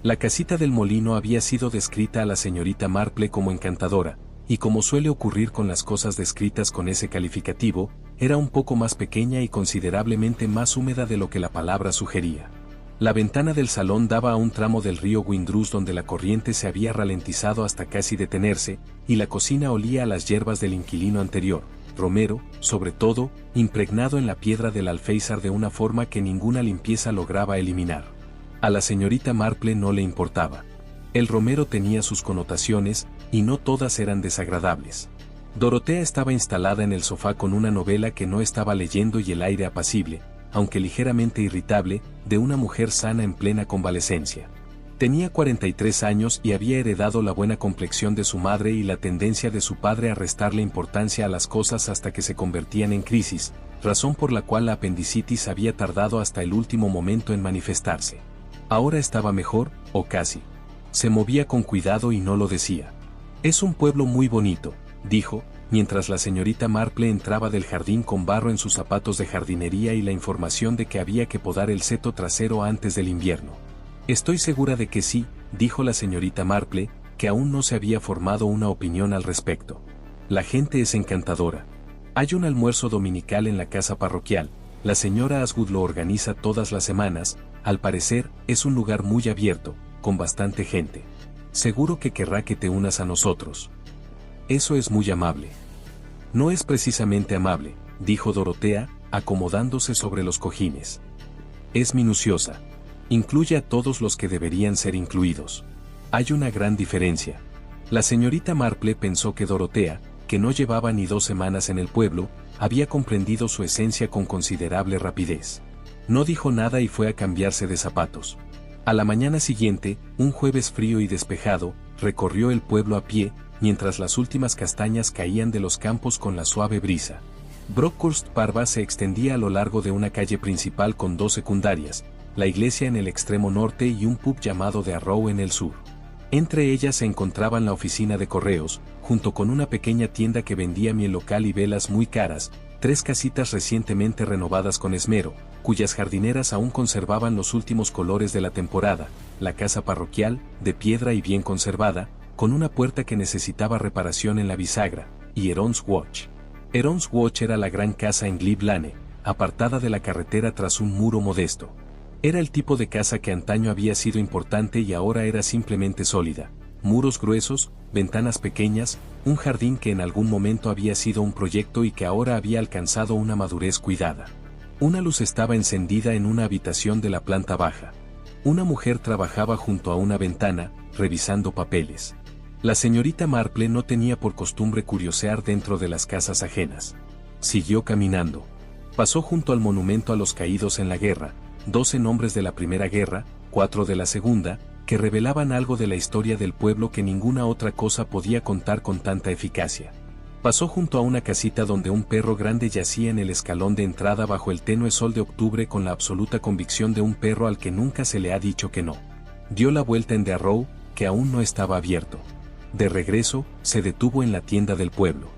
La casita del molino había sido descrita a la señorita Marple como encantadora, y como suele ocurrir con las cosas descritas con ese calificativo, era un poco más pequeña y considerablemente más húmeda de lo que la palabra sugería. La ventana del salón daba a un tramo del río Windrush donde la corriente se había ralentizado hasta casi detenerse, y la cocina olía a las hierbas del inquilino anterior, romero, sobre todo, impregnado en la piedra del alféizar de una forma que ninguna limpieza lograba eliminar. A la señorita Marple no le importaba. El romero tenía sus connotaciones, y no todas eran desagradables. Dorotea estaba instalada en el sofá con una novela que no estaba leyendo y el aire apacible, aunque ligeramente irritable, de una mujer sana en plena convalecencia. Tenía 43 años y había heredado la buena complexión de su madre y la tendencia de su padre a restarle importancia a las cosas hasta que se convertían en crisis, razón por la cual la apendicitis había tardado hasta el último momento en manifestarse. Ahora estaba mejor, o casi. Se movía con cuidado y no lo decía. «Es un pueblo muy bonito», dijo, mientras la señorita Marple entraba del jardín con barro en sus zapatos de jardinería y la información de que había que podar el seto trasero antes del invierno. «Estoy segura de que sí», dijo la señorita Marple, que aún no se había formado una opinión al respecto. «La gente es encantadora. Hay un almuerzo dominical en la casa parroquial. La señora Asgood lo organiza todas las semanas. Al parecer, es un lugar muy abierto, con bastante gente. Seguro que querrá que te unas a nosotros». «Eso es muy amable». «No es precisamente amable», dijo Dorotea, acomodándose sobre los cojines. «Es minuciosa. Incluye a todos los que deberían ser incluidos. Hay una gran diferencia». La señorita Marple pensó que Dorotea, que no llevaba ni 2 semanas en el pueblo, había comprendido su esencia con considerable rapidez. No dijo nada y fue a cambiarse de zapatos. A la mañana siguiente, un jueves frío y despejado, recorrió el pueblo a pie, mientras las últimas castañas caían de los campos con la suave brisa. Brockhurst Parva se extendía a lo largo de una calle principal con 2 secundarias, la iglesia en el extremo norte y un pub llamado The Arrow en el sur. Entre ellas se encontraban la oficina de correos, junto con una pequeña tienda que vendía miel local y velas muy caras, 3 casitas recientemente renovadas con esmero, cuyas jardineras aún conservaban los últimos colores de la temporada, la casa parroquial, de piedra y bien conservada, con una puerta que necesitaba reparación en la bisagra, y Heron's Watch. Heron's Watch era la gran casa en Glebe Lane, apartada de la carretera tras un muro modesto. Era el tipo de casa que antaño había sido importante y ahora era simplemente sólida. Muros gruesos, ventanas pequeñas, un jardín que en algún momento había sido un proyecto y que ahora había alcanzado una madurez cuidada. Una luz estaba encendida en una habitación de la planta baja. Una mujer trabajaba junto a una ventana, revisando papeles. La señorita Marple no tenía por costumbre curiosear dentro de las casas ajenas. Siguió caminando. Pasó junto al monumento a los caídos en la guerra, 12 nombres de la Primera Guerra, 4 de la Segunda, que revelaban algo de la historia del pueblo que ninguna otra cosa podía contar con tanta eficacia. Pasó junto a una casita donde un perro grande yacía en el escalón de entrada bajo el tenue sol de octubre con la absoluta convicción de un perro al que nunca se le ha dicho que no. Dio la vuelta en The Arrow, que aún no estaba abierto. De regreso, se detuvo en la tienda del pueblo.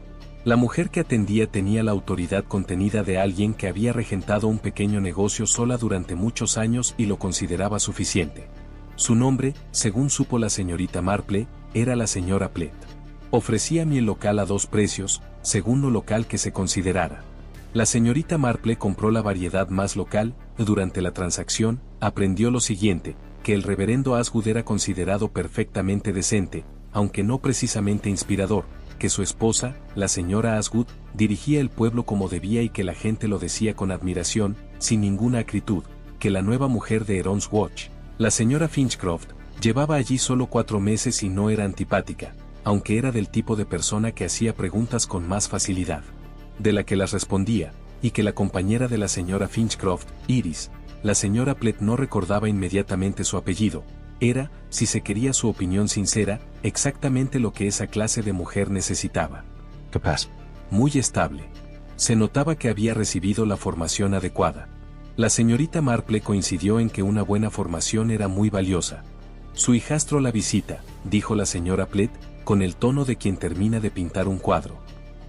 La mujer que atendía tenía la autoridad contenida de alguien que había regentado un pequeño negocio sola durante muchos años y lo consideraba suficiente. Su nombre, según supo la señorita Marple, era la señora Plett. Ofrecía miel local a 2 precios, según lo local que se considerara. La señorita Marple compró la variedad más local. Durante la transacción, aprendió lo siguiente, que el reverendo Asgood era considerado perfectamente decente, aunque no precisamente inspirador, que su esposa, la señora Asgood, dirigía el pueblo como debía y que la gente lo decía con admiración, sin ninguna acritud, que la nueva mujer de Heron's Watch, la señora Finchcroft, llevaba allí solo 4 meses y no era antipática, aunque era del tipo de persona que hacía preguntas con más facilidad de la que las respondía, y que la compañera de la señora Finchcroft, Iris, la señora Plett no recordaba inmediatamente su apellido, era, si se quería su opinión sincera, exactamente lo que esa clase de mujer necesitaba. Capaz. Muy estable. Se notaba que había recibido la formación adecuada. La señorita Marple coincidió en que una buena formación era muy valiosa. Su hijastro la visita, dijo la señora Plett, con el tono de quien termina de pintar un cuadro.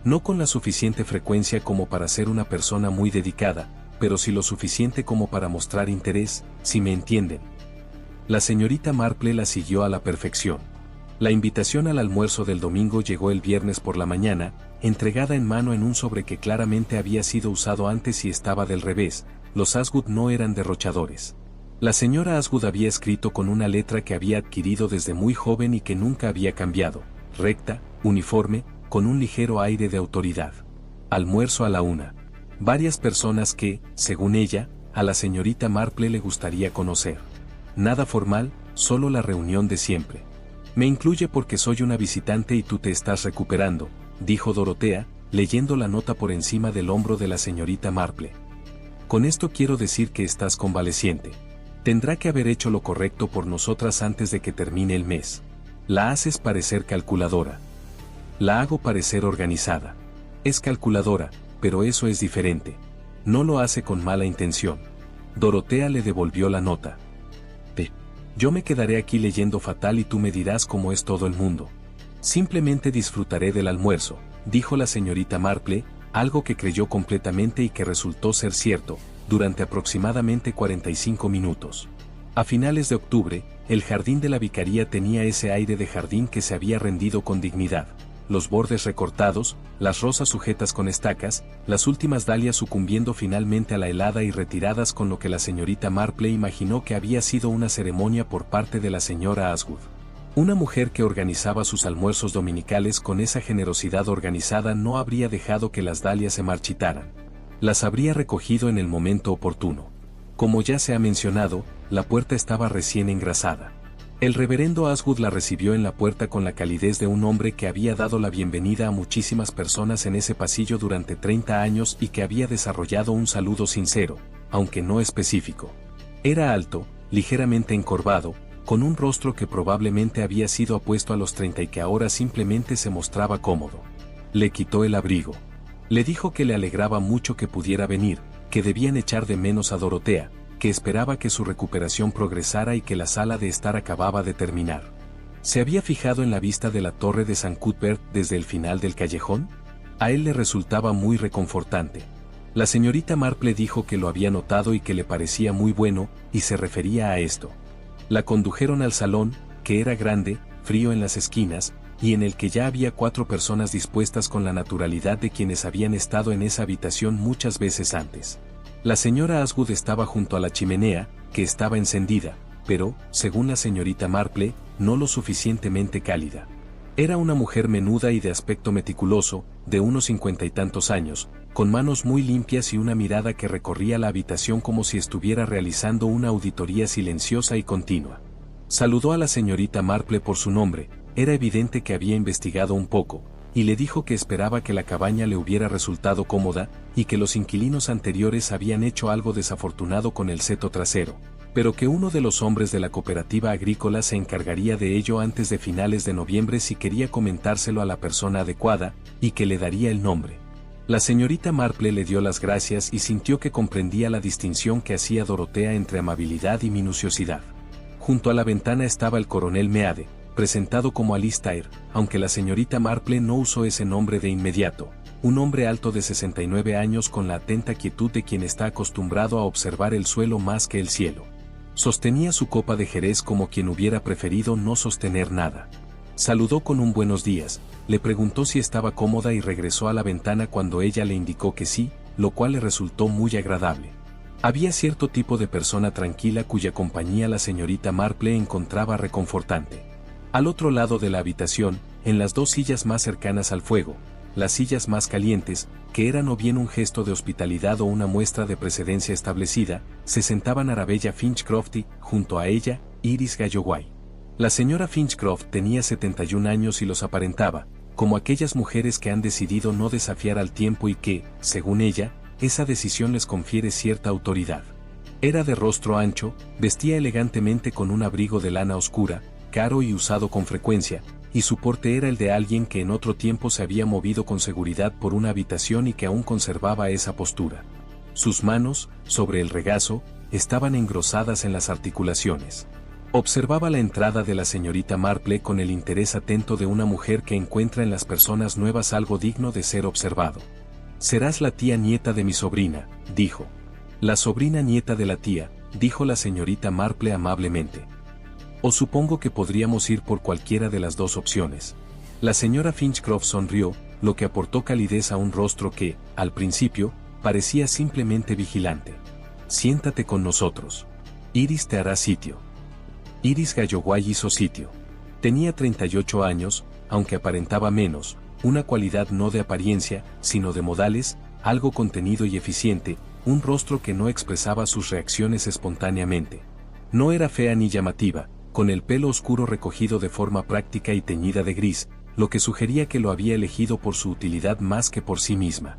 No con la suficiente frecuencia como para ser una persona muy dedicada, pero sí lo suficiente como para mostrar interés, si me entienden. La señorita Marple la siguió a la perfección. La invitación al almuerzo del domingo llegó el viernes por la mañana, entregada en mano en un sobre que claramente había sido usado antes y estaba del revés. Los Asgood no eran derrochadores. La señora Asgood había escrito con una letra que había adquirido desde muy joven y que nunca había cambiado, recta, uniforme, con un ligero aire de autoridad. Almuerzo a la 1. Varias personas que, según ella, a la señorita Marple le gustaría conocer. Nada formal, solo la reunión de siempre. Me incluye porque soy una visitante y tú te estás recuperando, dijo Dorotea, leyendo la nota por encima del hombro de la señorita Marple. Con esto quiero decir que estás convaleciente. Tendrá que haber hecho lo correcto por nosotras antes de que termine el mes. La haces parecer calculadora. La hago parecer organizada. Es calculadora, pero eso es diferente. No lo hace con mala intención. Dorotea le devolvió la nota. Yo me quedaré aquí leyendo fatal y tú me dirás cómo es todo el mundo. Simplemente disfrutaré del almuerzo, dijo la señorita Marple, algo que creyó completamente y que resultó ser cierto, durante aproximadamente 45 minutos. A finales de octubre, el jardín de la vicaría tenía ese aire de jardín que se había rendido con dignidad. Los bordes recortados, las rosas sujetas con estacas, las últimas dalias sucumbiendo finalmente a la helada y retiradas con lo que la señorita Marple imaginó que había sido una ceremonia por parte de la señora Asgood. Una mujer que organizaba sus almuerzos dominicales con esa generosidad organizada no habría dejado que las dalias se marchitaran. Las habría recogido en el momento oportuno. Como ya se ha mencionado, la puerta estaba recién engrasada. El reverendo Asgood la recibió en la puerta con la calidez de un hombre que había dado la bienvenida a muchísimas personas en ese pasillo durante 30 años y que había desarrollado un saludo sincero, aunque no específico. Era alto, ligeramente encorvado, con un rostro que probablemente había sido apuesto a los 30 y que ahora simplemente se mostraba cómodo. Le quitó el abrigo. Le dijo que le alegraba mucho que pudiera venir, que debían echar de menos a Dorotea, que esperaba que su recuperación progresara y que la sala de estar acababa de terminar. ¿Se había fijado en la vista de la torre de San Cuthbert desde el final del callejón? A él le resultaba muy reconfortante. La señorita Marple dijo que lo había notado y que le parecía muy bueno, y se refería a esto. La condujeron al salón, que era grande, frío en las esquinas, y en el que ya había 4 personas dispuestas con la naturalidad de quienes habían estado en esa habitación muchas veces antes. La señora Asgood estaba junto a la chimenea, que estaba encendida, pero, según la señorita Marple, no lo suficientemente cálida. Era una mujer menuda y de aspecto meticuloso, de unos 50 y tantos años, con manos muy limpias y una mirada que recorría la habitación como si estuviera realizando una auditoría silenciosa y continua. Saludó a la señorita Marple por su nombre, era evidente que había investigado un poco, y le dijo que esperaba que la cabaña le hubiera resultado cómoda, y que los inquilinos anteriores habían hecho algo desafortunado con el seto trasero, pero que uno de los hombres de la cooperativa agrícola se encargaría de ello antes de finales de noviembre si quería comentárselo a la persona adecuada, y que le daría el nombre. La señorita Marple le dio las gracias y sintió que comprendía la distinción que hacía Dorotea entre amabilidad y minuciosidad. Junto a la ventana estaba el coronel Meade, presentado como Alistair, aunque la señorita Marple no usó ese nombre de inmediato, un hombre alto de 69 años con la atenta quietud de quien está acostumbrado a observar el suelo más que el cielo. Sostenía su copa de jerez como quien hubiera preferido no sostener nada. Saludó con un buenos días, le preguntó si estaba cómoda y regresó a la ventana cuando ella le indicó que sí, lo cual le resultó muy agradable. Había cierto tipo de persona tranquila cuya compañía la señorita Marple encontraba reconfortante. Al otro lado de la habitación, en las 2 sillas más cercanas al fuego, las sillas más calientes, que eran o bien un gesto de hospitalidad o una muestra de precedencia establecida, se sentaban Arabella Finchcroft y, junto a ella, Iris Galloway. La señora Finchcroft tenía 71 años y los aparentaba, como aquellas mujeres que han decidido no desafiar al tiempo y que, según ella, esa decisión les confiere cierta autoridad. Era de rostro ancho, vestía elegantemente con un abrigo de lana oscura, caro y usado con frecuencia, y su porte era el de alguien que en otro tiempo se había movido con seguridad por una habitación y que aún conservaba esa postura. Sus manos, sobre el regazo, estaban engrosadas en las articulaciones. Observaba la entrada de la señorita Marple con el interés atento de una mujer que encuentra en las personas nuevas algo digno de ser observado. «Serás la tía nieta de mi sobrina», dijo. «La sobrina nieta de la tía», dijo la señorita Marple amablemente. O supongo que podríamos ir por cualquiera de las dos opciones. La señora Finchcroft sonrió, lo que aportó calidez a un rostro que, al principio, parecía simplemente vigilante. Siéntate con nosotros. Iris te hará sitio. Iris Galloway hizo sitio. Tenía 38 años, aunque aparentaba menos, una cualidad no de apariencia, sino de modales, algo contenido y eficiente, un rostro que no expresaba sus reacciones espontáneamente. No era fea ni llamativa, con el pelo oscuro recogido de forma práctica y teñida de gris, lo que sugería que lo había elegido por su utilidad más que por sí misma.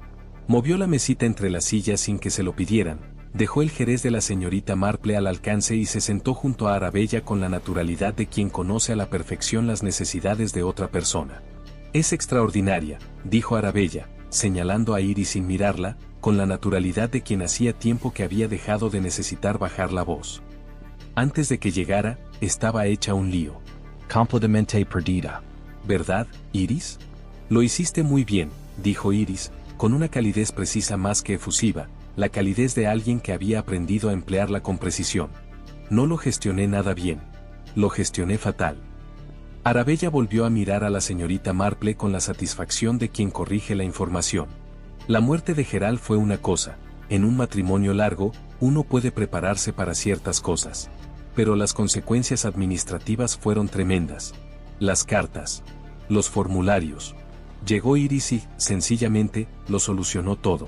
Movió la mesita entre las sillas sin que se lo pidieran, dejó el jerez de la señorita Marple al alcance y se sentó junto a Arabella con la naturalidad de quien conoce a la perfección las necesidades de otra persona. Es extraordinaria, dijo Arabella, señalando a Iris sin mirarla, con la naturalidad de quien hacía tiempo que había dejado de necesitar bajar la voz. Antes de que llegara, estaba hecha un lío. Completamente perdida. ¿Verdad, Iris? Lo hiciste muy bien, dijo Iris, con una calidez precisa más que efusiva, la calidez de alguien que había aprendido a emplearla con precisión. No lo gestioné nada bien. Lo gestioné fatal. Arabella volvió a mirar a la señorita Marple con la satisfacción de quien corrige la información. La muerte de Gerald fue una cosa. En un matrimonio largo, uno puede prepararse para ciertas cosas. Pero las consecuencias administrativas fueron tremendas. Las cartas. Los formularios. Llegó Iris y, sencillamente, lo solucionó todo.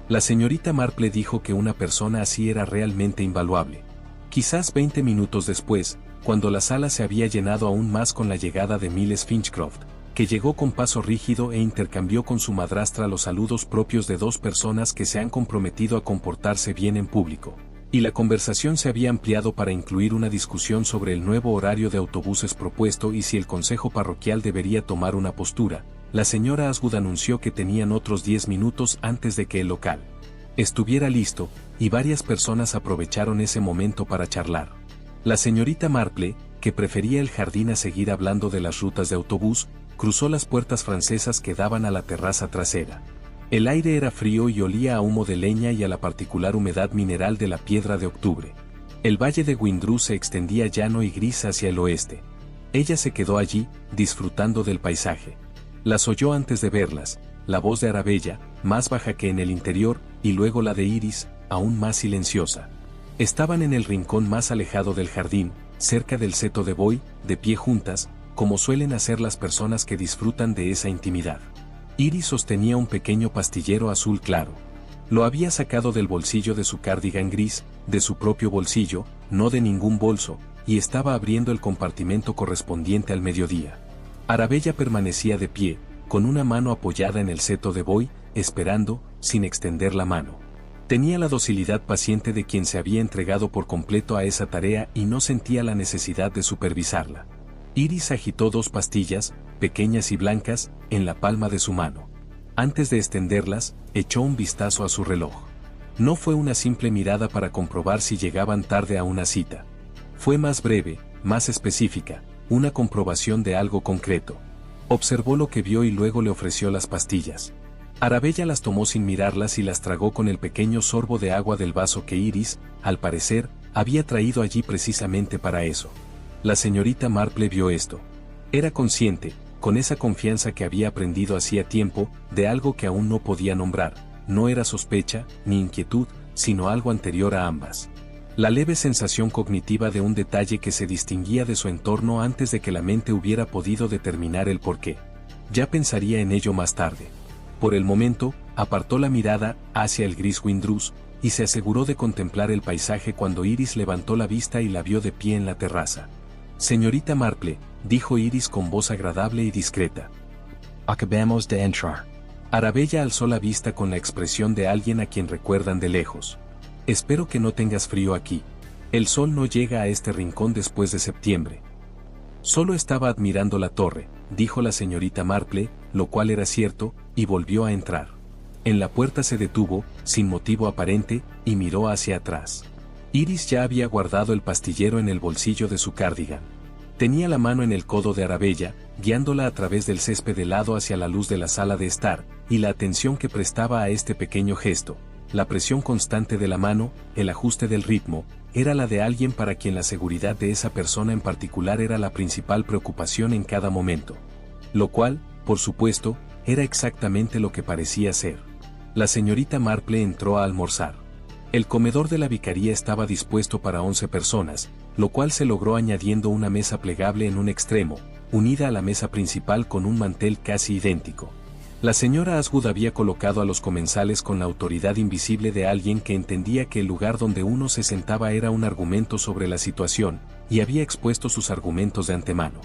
La señorita Marple dijo que una persona así era realmente invaluable. Quizás 20 minutos después, cuando la sala se había llenado aún más con la llegada de Miles Finchcroft, que llegó con paso rígido e intercambió con su madrastra los saludos propios de dos personas que se han comprometido a comportarse bien en público, y la conversación se había ampliado para incluir una discusión sobre el nuevo horario de autobuses propuesto y si el consejo parroquial debería tomar una postura, la señora Asgood anunció que tenían otros 10 minutos antes de que el local estuviera listo, y varias personas aprovecharon ese momento para charlar. La señorita Marple, que prefería el jardín a seguir hablando de las rutas de autobús, cruzó las puertas francesas que daban a la terraza trasera. El aire era frío y olía a humo de leña y a la particular humedad mineral de la piedra de octubre. El valle de Windrush se extendía llano y gris hacia el oeste. Ella se quedó allí, disfrutando del paisaje. Las oyó antes de verlas, la voz de Arabella, más baja que en el interior, y luego la de Iris, aún más silenciosa. Estaban en el rincón más alejado del jardín, cerca del seto de Boy, de pie juntas, como suelen hacer las personas que disfrutan de esa intimidad. Iris sostenía un pequeño pastillero azul claro. Lo había sacado del bolsillo de su cardigan gris, de su propio bolsillo, no de ningún bolso, y estaba abriendo el compartimento correspondiente al mediodía. Arabella permanecía de pie, con una mano apoyada en el seto de Boy, esperando, sin extender la mano. Tenía la docilidad paciente de quien se había entregado por completo a esa tarea y no sentía la necesidad de supervisarla. Iris agitó 2 pastillas, pequeñas y blancas, en la palma de su mano. Antes de extenderlas, echó un vistazo a su reloj. No fue una simple mirada para comprobar si llegaban tarde a una cita. Fue más breve, más específica, una comprobación de algo concreto. Observó lo que vio y luego le ofreció las pastillas. Arabella las tomó sin mirarlas y las tragó con el pequeño sorbo de agua del vaso que Iris, al parecer, había traído allí precisamente para eso. La señorita Marple vio esto. Era consciente, con esa confianza que había aprendido hacía tiempo, de algo que aún no podía nombrar. No era sospecha, ni inquietud, sino algo anterior a ambas. La leve sensación cognitiva de un detalle que se distinguía de su entorno antes de que la mente hubiera podido determinar el porqué. Ya pensaría en ello más tarde. Por el momento, apartó la mirada hacia el gris Windrush, y se aseguró de contemplar el paisaje cuando Iris levantó la vista y la vio de pie en la terraza. «Señorita Marple», dijo Iris con voz agradable y discreta. Acabamos de entrar. Arabella alzó la vista con la expresión de alguien a quien recuerdan de lejos. «Espero que no tengas frío aquí. El sol no llega a este rincón después de septiembre». Solo estaba admirando la torre, dijo la señorita Marple, lo cual era cierto, y volvió a entrar. En la puerta se detuvo, sin motivo aparente, y miró hacia atrás. Iris ya había guardado el pastillero en el bolsillo de su cardigan. Tenía la mano en el codo de Arabella, guiándola a través del césped helado hacia la luz de la sala de estar, y la atención que prestaba a este pequeño gesto, la presión constante de la mano, el ajuste del ritmo, era la de alguien para quien la seguridad de esa persona en particular era la principal preocupación en cada momento. Lo cual, por supuesto, era exactamente lo que parecía ser. La señorita Marple entró a almorzar. El comedor de la vicaría estaba dispuesto para 11 personas, lo cual se logró añadiendo una mesa plegable en un extremo, unida a la mesa principal con un mantel casi idéntico. La señora Asgood había colocado a los comensales con la autoridad invisible de alguien que entendía que el lugar donde uno se sentaba era un argumento sobre la situación, y había expuesto sus argumentos de antemano.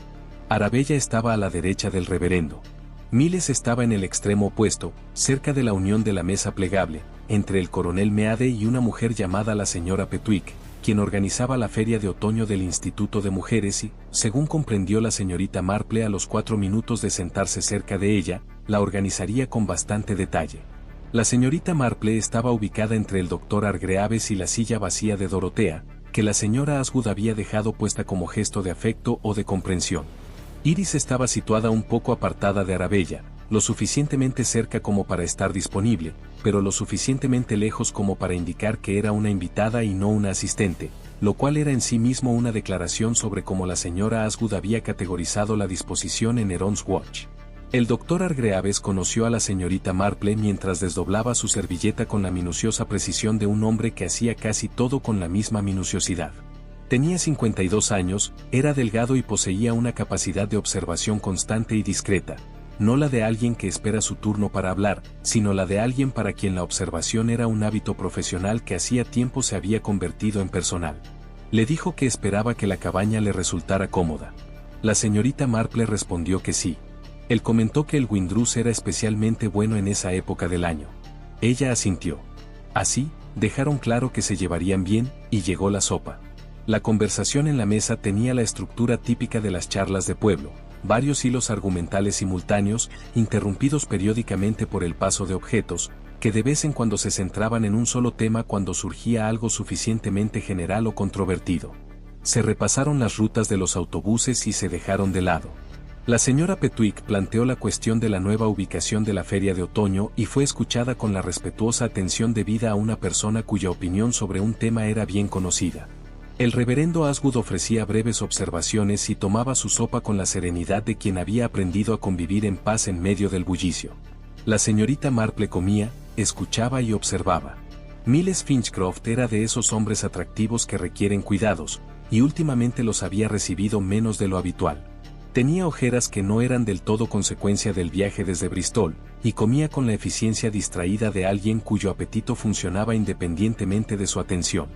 Arabella estaba a la derecha del reverendo. Miles estaba en el extremo opuesto, cerca de la unión de la mesa plegable, entre el coronel Meade y una mujer llamada la señora Petwick, quien organizaba la feria de otoño del Instituto de Mujeres y, según comprendió la señorita Marple a los 4 minutos de sentarse cerca de ella, la organizaría con bastante detalle. La señorita Marple estaba ubicada entre el doctor Hargreaves y la silla vacía de Dorotea, que la señora Asgood había dejado puesta como gesto de afecto o de comprensión. Iris estaba situada un poco apartada de Arabella, lo suficientemente cerca como para estar disponible, pero lo suficientemente lejos como para indicar que era una invitada y no una asistente, lo cual era en sí mismo una declaración sobre cómo la señora Asgood había categorizado la disposición en Heron's Watch. El doctor Hargreaves conoció a la señorita Marple mientras desdoblaba su servilleta con la minuciosa precisión de un hombre que hacía casi todo con la misma minuciosidad. Tenía 52 años, era delgado y poseía una capacidad de observación constante y discreta, no la de alguien que espera su turno para hablar, sino la de alguien para quien la observación era un hábito profesional que hacía tiempo se había convertido en personal. Le dijo que esperaba que la cabaña le resultara cómoda. La señorita Marple respondió que sí. Él comentó que el Windrush era especialmente bueno en esa época del año. Ella asintió. Así, dejaron claro que se llevarían bien, y llegó la sopa. La conversación en la mesa tenía la estructura típica de las charlas de pueblo, varios hilos argumentales simultáneos, interrumpidos periódicamente por el paso de objetos, que de vez en cuando se centraban en un solo tema cuando surgía algo suficientemente general o controvertido. Se repasaron las rutas de los autobuses y se dejaron de lado. La señora Petwick planteó la cuestión de la nueva ubicación de la feria de otoño y fue escuchada con la respetuosa atención debida a una persona cuya opinión sobre un tema era bien conocida. El reverendo Asgood ofrecía breves observaciones y tomaba su sopa con la serenidad de quien había aprendido a convivir en paz en medio del bullicio. La señorita Marple comía, escuchaba y observaba. Miles Finchcroft era de esos hombres atractivos que requieren cuidados, y últimamente los había recibido menos de lo habitual. Tenía ojeras que no eran del todo consecuencia del viaje desde Bristol, y comía con la eficiencia distraída de alguien cuyo apetito funcionaba independientemente de su atención.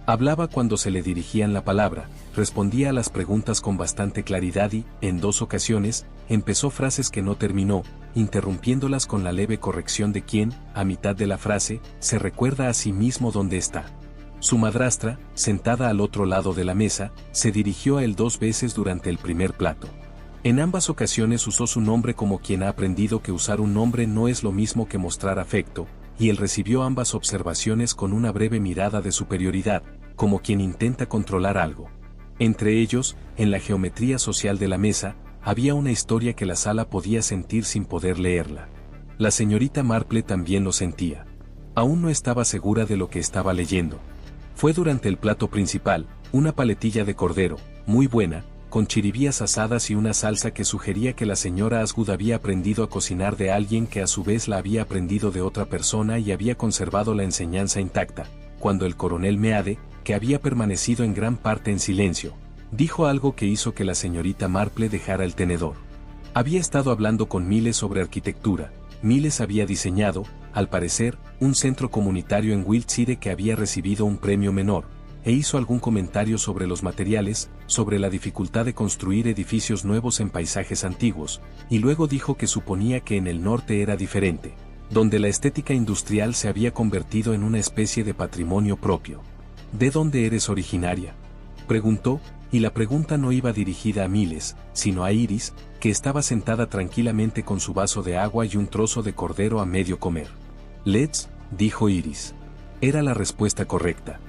Hablaba cuando se le dirigían la palabra, respondía a las preguntas con bastante claridad y, en 2 ocasiones, empezó frases que no terminó, interrumpiéndolas con la leve corrección de quien, a mitad de la frase, se recuerda a sí mismo dónde está. Su madrastra, sentada al otro lado de la mesa, se dirigió a él 2 veces durante el primer plato. En ambas ocasiones usó su nombre como quien ha aprendido que usar un nombre no es lo mismo que mostrar afecto, y él recibió ambas observaciones con una breve mirada de superioridad, como quien intenta controlar algo. Entre ellos, en la geometría social de la mesa, había una historia que la sala podía sentir sin poder leerla. La señorita Marple también lo sentía. Aún no estaba segura de lo que estaba leyendo. Fue durante el plato principal, una paletilla de cordero, muy buena, con chiribías asadas y una salsa que sugería que la señora Asgood había aprendido a cocinar de alguien que a su vez la había aprendido de otra persona y había conservado la enseñanza intacta, cuando el coronel Meade, que había permanecido en gran parte en silencio, dijo algo que hizo que la señorita Marple dejara el tenedor. Había estado hablando con Miles sobre arquitectura. Miles había diseñado, al parecer, un centro comunitario en Wiltshire que había recibido un premio menor, e hizo algún comentario sobre los materiales, sobre la dificultad de construir edificios nuevos en paisajes antiguos, y luego dijo que suponía que en el norte era diferente, donde la estética industrial se había convertido en una especie de patrimonio propio. ¿De dónde eres originaria?, preguntó, y la pregunta no iba dirigida a Miles, sino a Iris, que estaba sentada tranquilamente con su vaso de agua y un trozo de cordero a medio comer. Leeds, dijo Iris. Era la respuesta correcta.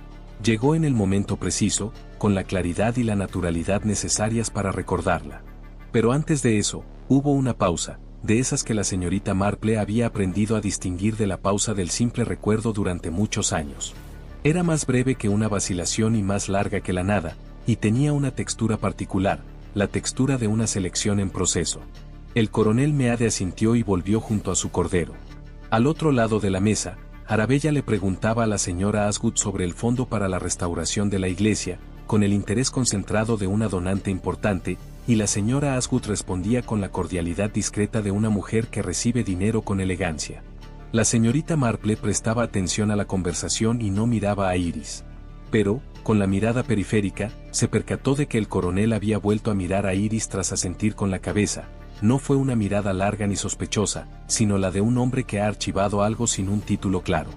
Llegó en el momento preciso, con la claridad y la naturalidad necesarias para recordarla. Pero antes de eso, hubo una pausa, de esas que la señorita Marple había aprendido a distinguir de la pausa del simple recuerdo durante muchos años. Era más breve que una vacilación y más larga que la nada, y tenía una textura particular, la textura de una selección en proceso. El coronel Meade asintió y volvió junto a su cordero. Al otro lado de la mesa, Arabella le preguntaba a la señora Asgood sobre el fondo para la restauración de la iglesia, con el interés concentrado de una donante importante, y la señora Asgood respondía con la cordialidad discreta de una mujer que recibe dinero con elegancia. La señorita Marple prestaba atención a la conversación y no miraba a Iris. Pero, con la mirada periférica, se percató de que el coronel había vuelto a mirar a Iris tras asentir con la cabeza. No fue una mirada larga ni sospechosa, sino la de un hombre que ha archivado algo sin un título claro.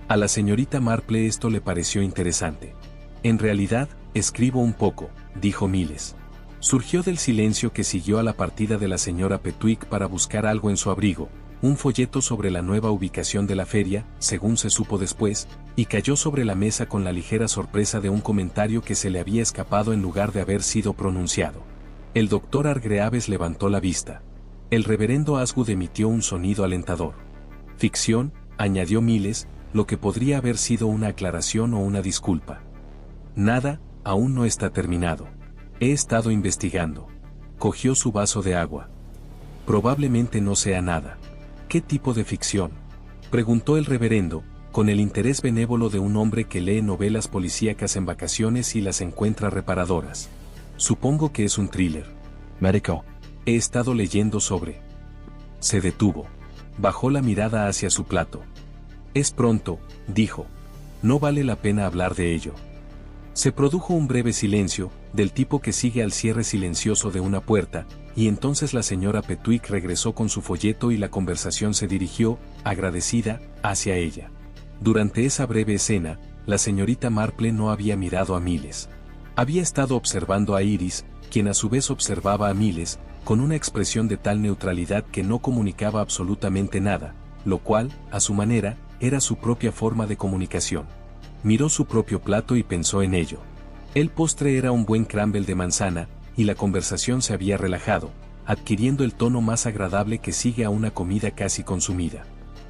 A la señorita Marple esto le pareció interesante. En realidad, escribo un poco, dijo Miles. Surgió del silencio que siguió a la partida de la señora Petwick para buscar algo en su abrigo, un folleto sobre la nueva ubicación de la feria, según se supo después, y cayó sobre la mesa con la ligera sorpresa de un comentario que se le había escapado en lugar de haber sido pronunciado. El doctor Hargreaves levantó la vista. El reverendo Asgood emitió un sonido alentador. Ficción, añadió Miles, lo que podría haber sido una aclaración o una disculpa. Nada, aún no está terminado. He estado investigando. Cogió su vaso de agua. Probablemente no sea nada. ¿Qué tipo de ficción?, preguntó el reverendo, con el interés benévolo de un hombre que lee novelas policíacas en vacaciones y las encuentra reparadoras. Supongo que es un thriller. Médico. He estado leyendo sobre. Se detuvo. Bajó la mirada hacia su plato. Es pronto, dijo. No vale la pena hablar de ello. Se produjo un breve silencio, del tipo que sigue al cierre silencioso de una puerta, y entonces la señora Petwick regresó con su folleto y la conversación se dirigió, agradecida, hacia ella. Durante esa breve escena, la señorita Marple no había mirado a Miles. Había estado observando a Iris, quien a su vez observaba a Miles, con una expresión de tal neutralidad que no comunicaba absolutamente nada, lo cual, a su manera, era su propia forma de comunicación. Miró su propio plato y pensó en ello. El postre era un buen crumble de manzana, y la conversación se había relajado, adquiriendo el tono más agradable que sigue a una comida casi consumida.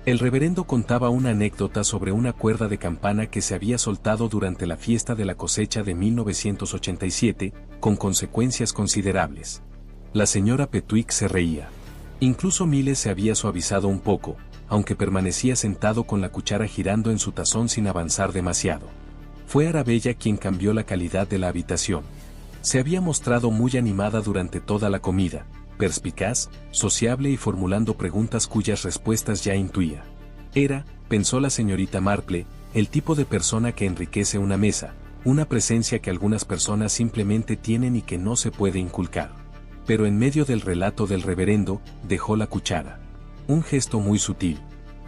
El reverendo contaba una anécdota sobre una cuerda de campana que se había soltado durante la fiesta de la cosecha de 1987, con consecuencias considerables. La señora Petwick se reía. Incluso Miles se había suavizado un poco, aunque permanecía sentado con la cuchara girando en su tazón sin avanzar demasiado. Fue Arabella quien cambió la calidad de la habitación. Se había mostrado muy animada durante toda la comida, perspicaz, sociable y formulando preguntas cuyas respuestas ya intuía. Era, pensó la señorita Marple, el tipo de persona que enriquece una mesa, una presencia que algunas personas simplemente tienen y que no se puede inculcar. Pero en medio del relato del reverendo, dejó la cuchara. Un gesto muy sutil.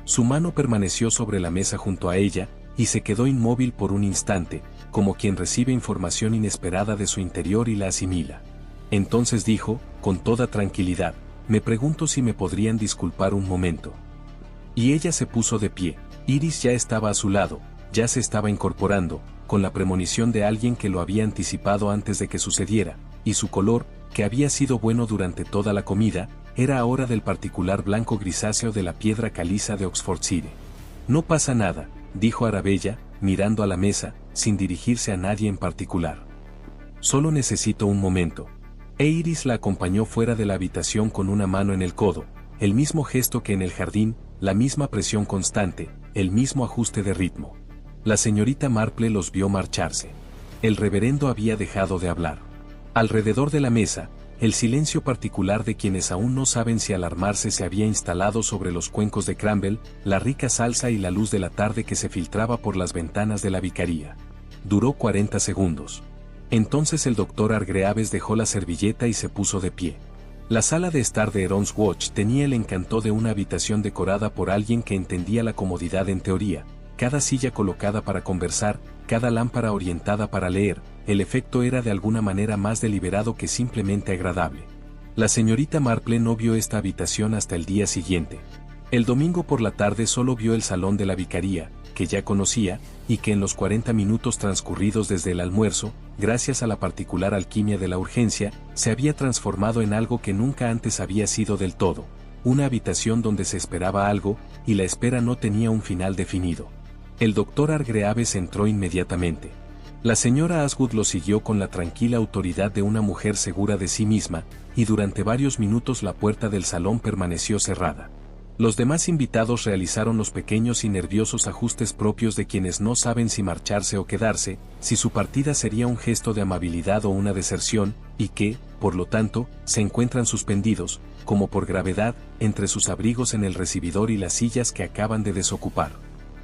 Su mano permaneció sobre la mesa junto a ella, y se quedó inmóvil por un instante, como quien recibe información inesperada de su interior y la asimila. Entonces dijo, con toda tranquilidad, me pregunto si me podrían disculpar un momento. Y ella se puso de pie. Iris ya estaba a su lado, ya se estaba incorporando, con la premonición de alguien que lo había anticipado antes de que sucediera, y su color, que había sido bueno durante toda la comida, era ahora del particular blanco grisáceo de la piedra caliza de Oxfordshire. No pasa nada, dijo Arabella, mirando a la mesa, sin dirigirse a nadie en particular. Solo necesito un momento. E Iris la acompañó fuera de la habitación con una mano en el codo, el mismo gesto que en el jardín, la misma presión constante, el mismo ajuste de ritmo. La señorita Marple los vio marcharse. El reverendo había dejado de hablar. Alrededor de la mesa, el silencio particular de quienes aún no saben si alarmarse se había instalado sobre los cuencos de crumble, la rica salsa y la luz de la tarde que se filtraba por las ventanas de la vicaría. Duró 40 segundos. Entonces el doctor Hargreaves dejó la servilleta y se puso de pie. La sala de estar de Heron's Watch tenía el encanto de una habitación decorada por alguien que entendía la comodidad en teoría, cada silla colocada para conversar, cada lámpara orientada para leer. El efecto era de alguna manera más deliberado que simplemente agradable. La señorita Marple no vio esta habitación hasta el día siguiente. El domingo por la tarde solo vio el salón de la vicaría, que ya conocía, y que en los 40 minutos transcurridos desde el almuerzo, gracias a la particular alquimia de la urgencia, se había transformado en algo que nunca antes había sido del todo. una habitación donde se esperaba algo, y la espera no tenía un final definido. El doctor Hargreaves entró inmediatamente. La señora Asgood lo siguió con la tranquila autoridad de una mujer segura de sí misma, y durante varios minutos la puerta del salón permaneció cerrada. Los demás invitados realizaron los pequeños y nerviosos ajustes propios de quienes no saben si marcharse o quedarse, si su partida sería un gesto de amabilidad o una deserción, y que, por lo tanto, se encuentran suspendidos, como por gravedad, entre sus abrigos en el recibidor y las sillas que acaban de desocupar.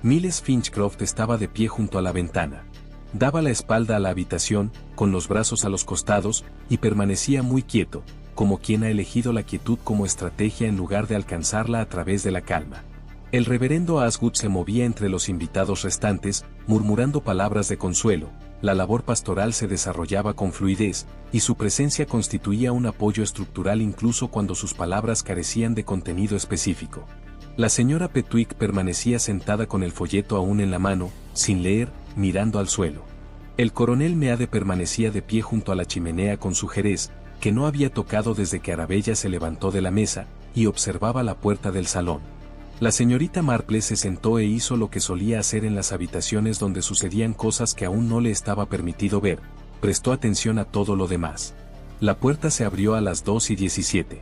Miles Finchcroft estaba de pie junto a la ventana. Daba la espalda a la habitación, con los brazos a los costados, y permanecía muy quieto, como quien ha elegido la quietud como estrategia en lugar de alcanzarla a través de la calma. El reverendo Asgood se movía entre los invitados restantes, murmurando palabras de consuelo. La labor pastoral se desarrollaba con fluidez, y su presencia constituía un apoyo estructural incluso cuando sus palabras carecían de contenido específico. La señora Petwick permanecía sentada con el folleto aún en la mano, sin leer, mirando al suelo. El coronel Meade permanecía de pie junto a la chimenea con su jerez, que no había tocado desde que Arabella se levantó de la mesa, y observaba la puerta del salón. La señorita Marple se sentó e hizo lo que solía hacer en las habitaciones donde sucedían cosas que aún no le estaba permitido ver, prestó atención a todo lo demás. La puerta se abrió a las 2:17.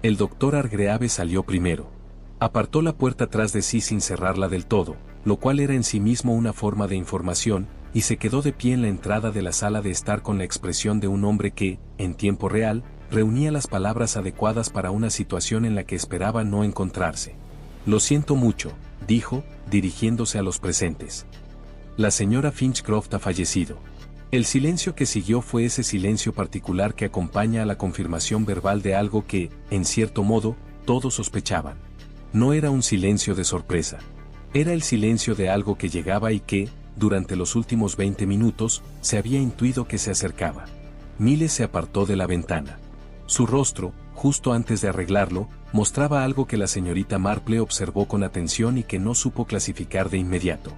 El doctor Hargreaves salió primero. Apartó la puerta tras de sí sin cerrarla del todo, lo cual era en sí mismo una forma de información, y se quedó de pie en la entrada de la sala de estar con la expresión de un hombre que, en tiempo real, reunía las palabras adecuadas para una situación en la que esperaba no encontrarse. «Lo siento mucho», dijo, dirigiéndose a los presentes. «La señora Finchcroft ha fallecido». El silencio que siguió fue ese silencio particular que acompaña a la confirmación verbal de algo que, en cierto modo, todos sospechaban. No era un silencio de sorpresa. Era el silencio de algo que llegaba y que, durante los últimos 20 minutos, se había intuido que se acercaba. Miles se apartó de la ventana. Su rostro, justo antes de arreglarlo, mostraba algo que la señorita Marple observó con atención y que no supo clasificar de inmediato.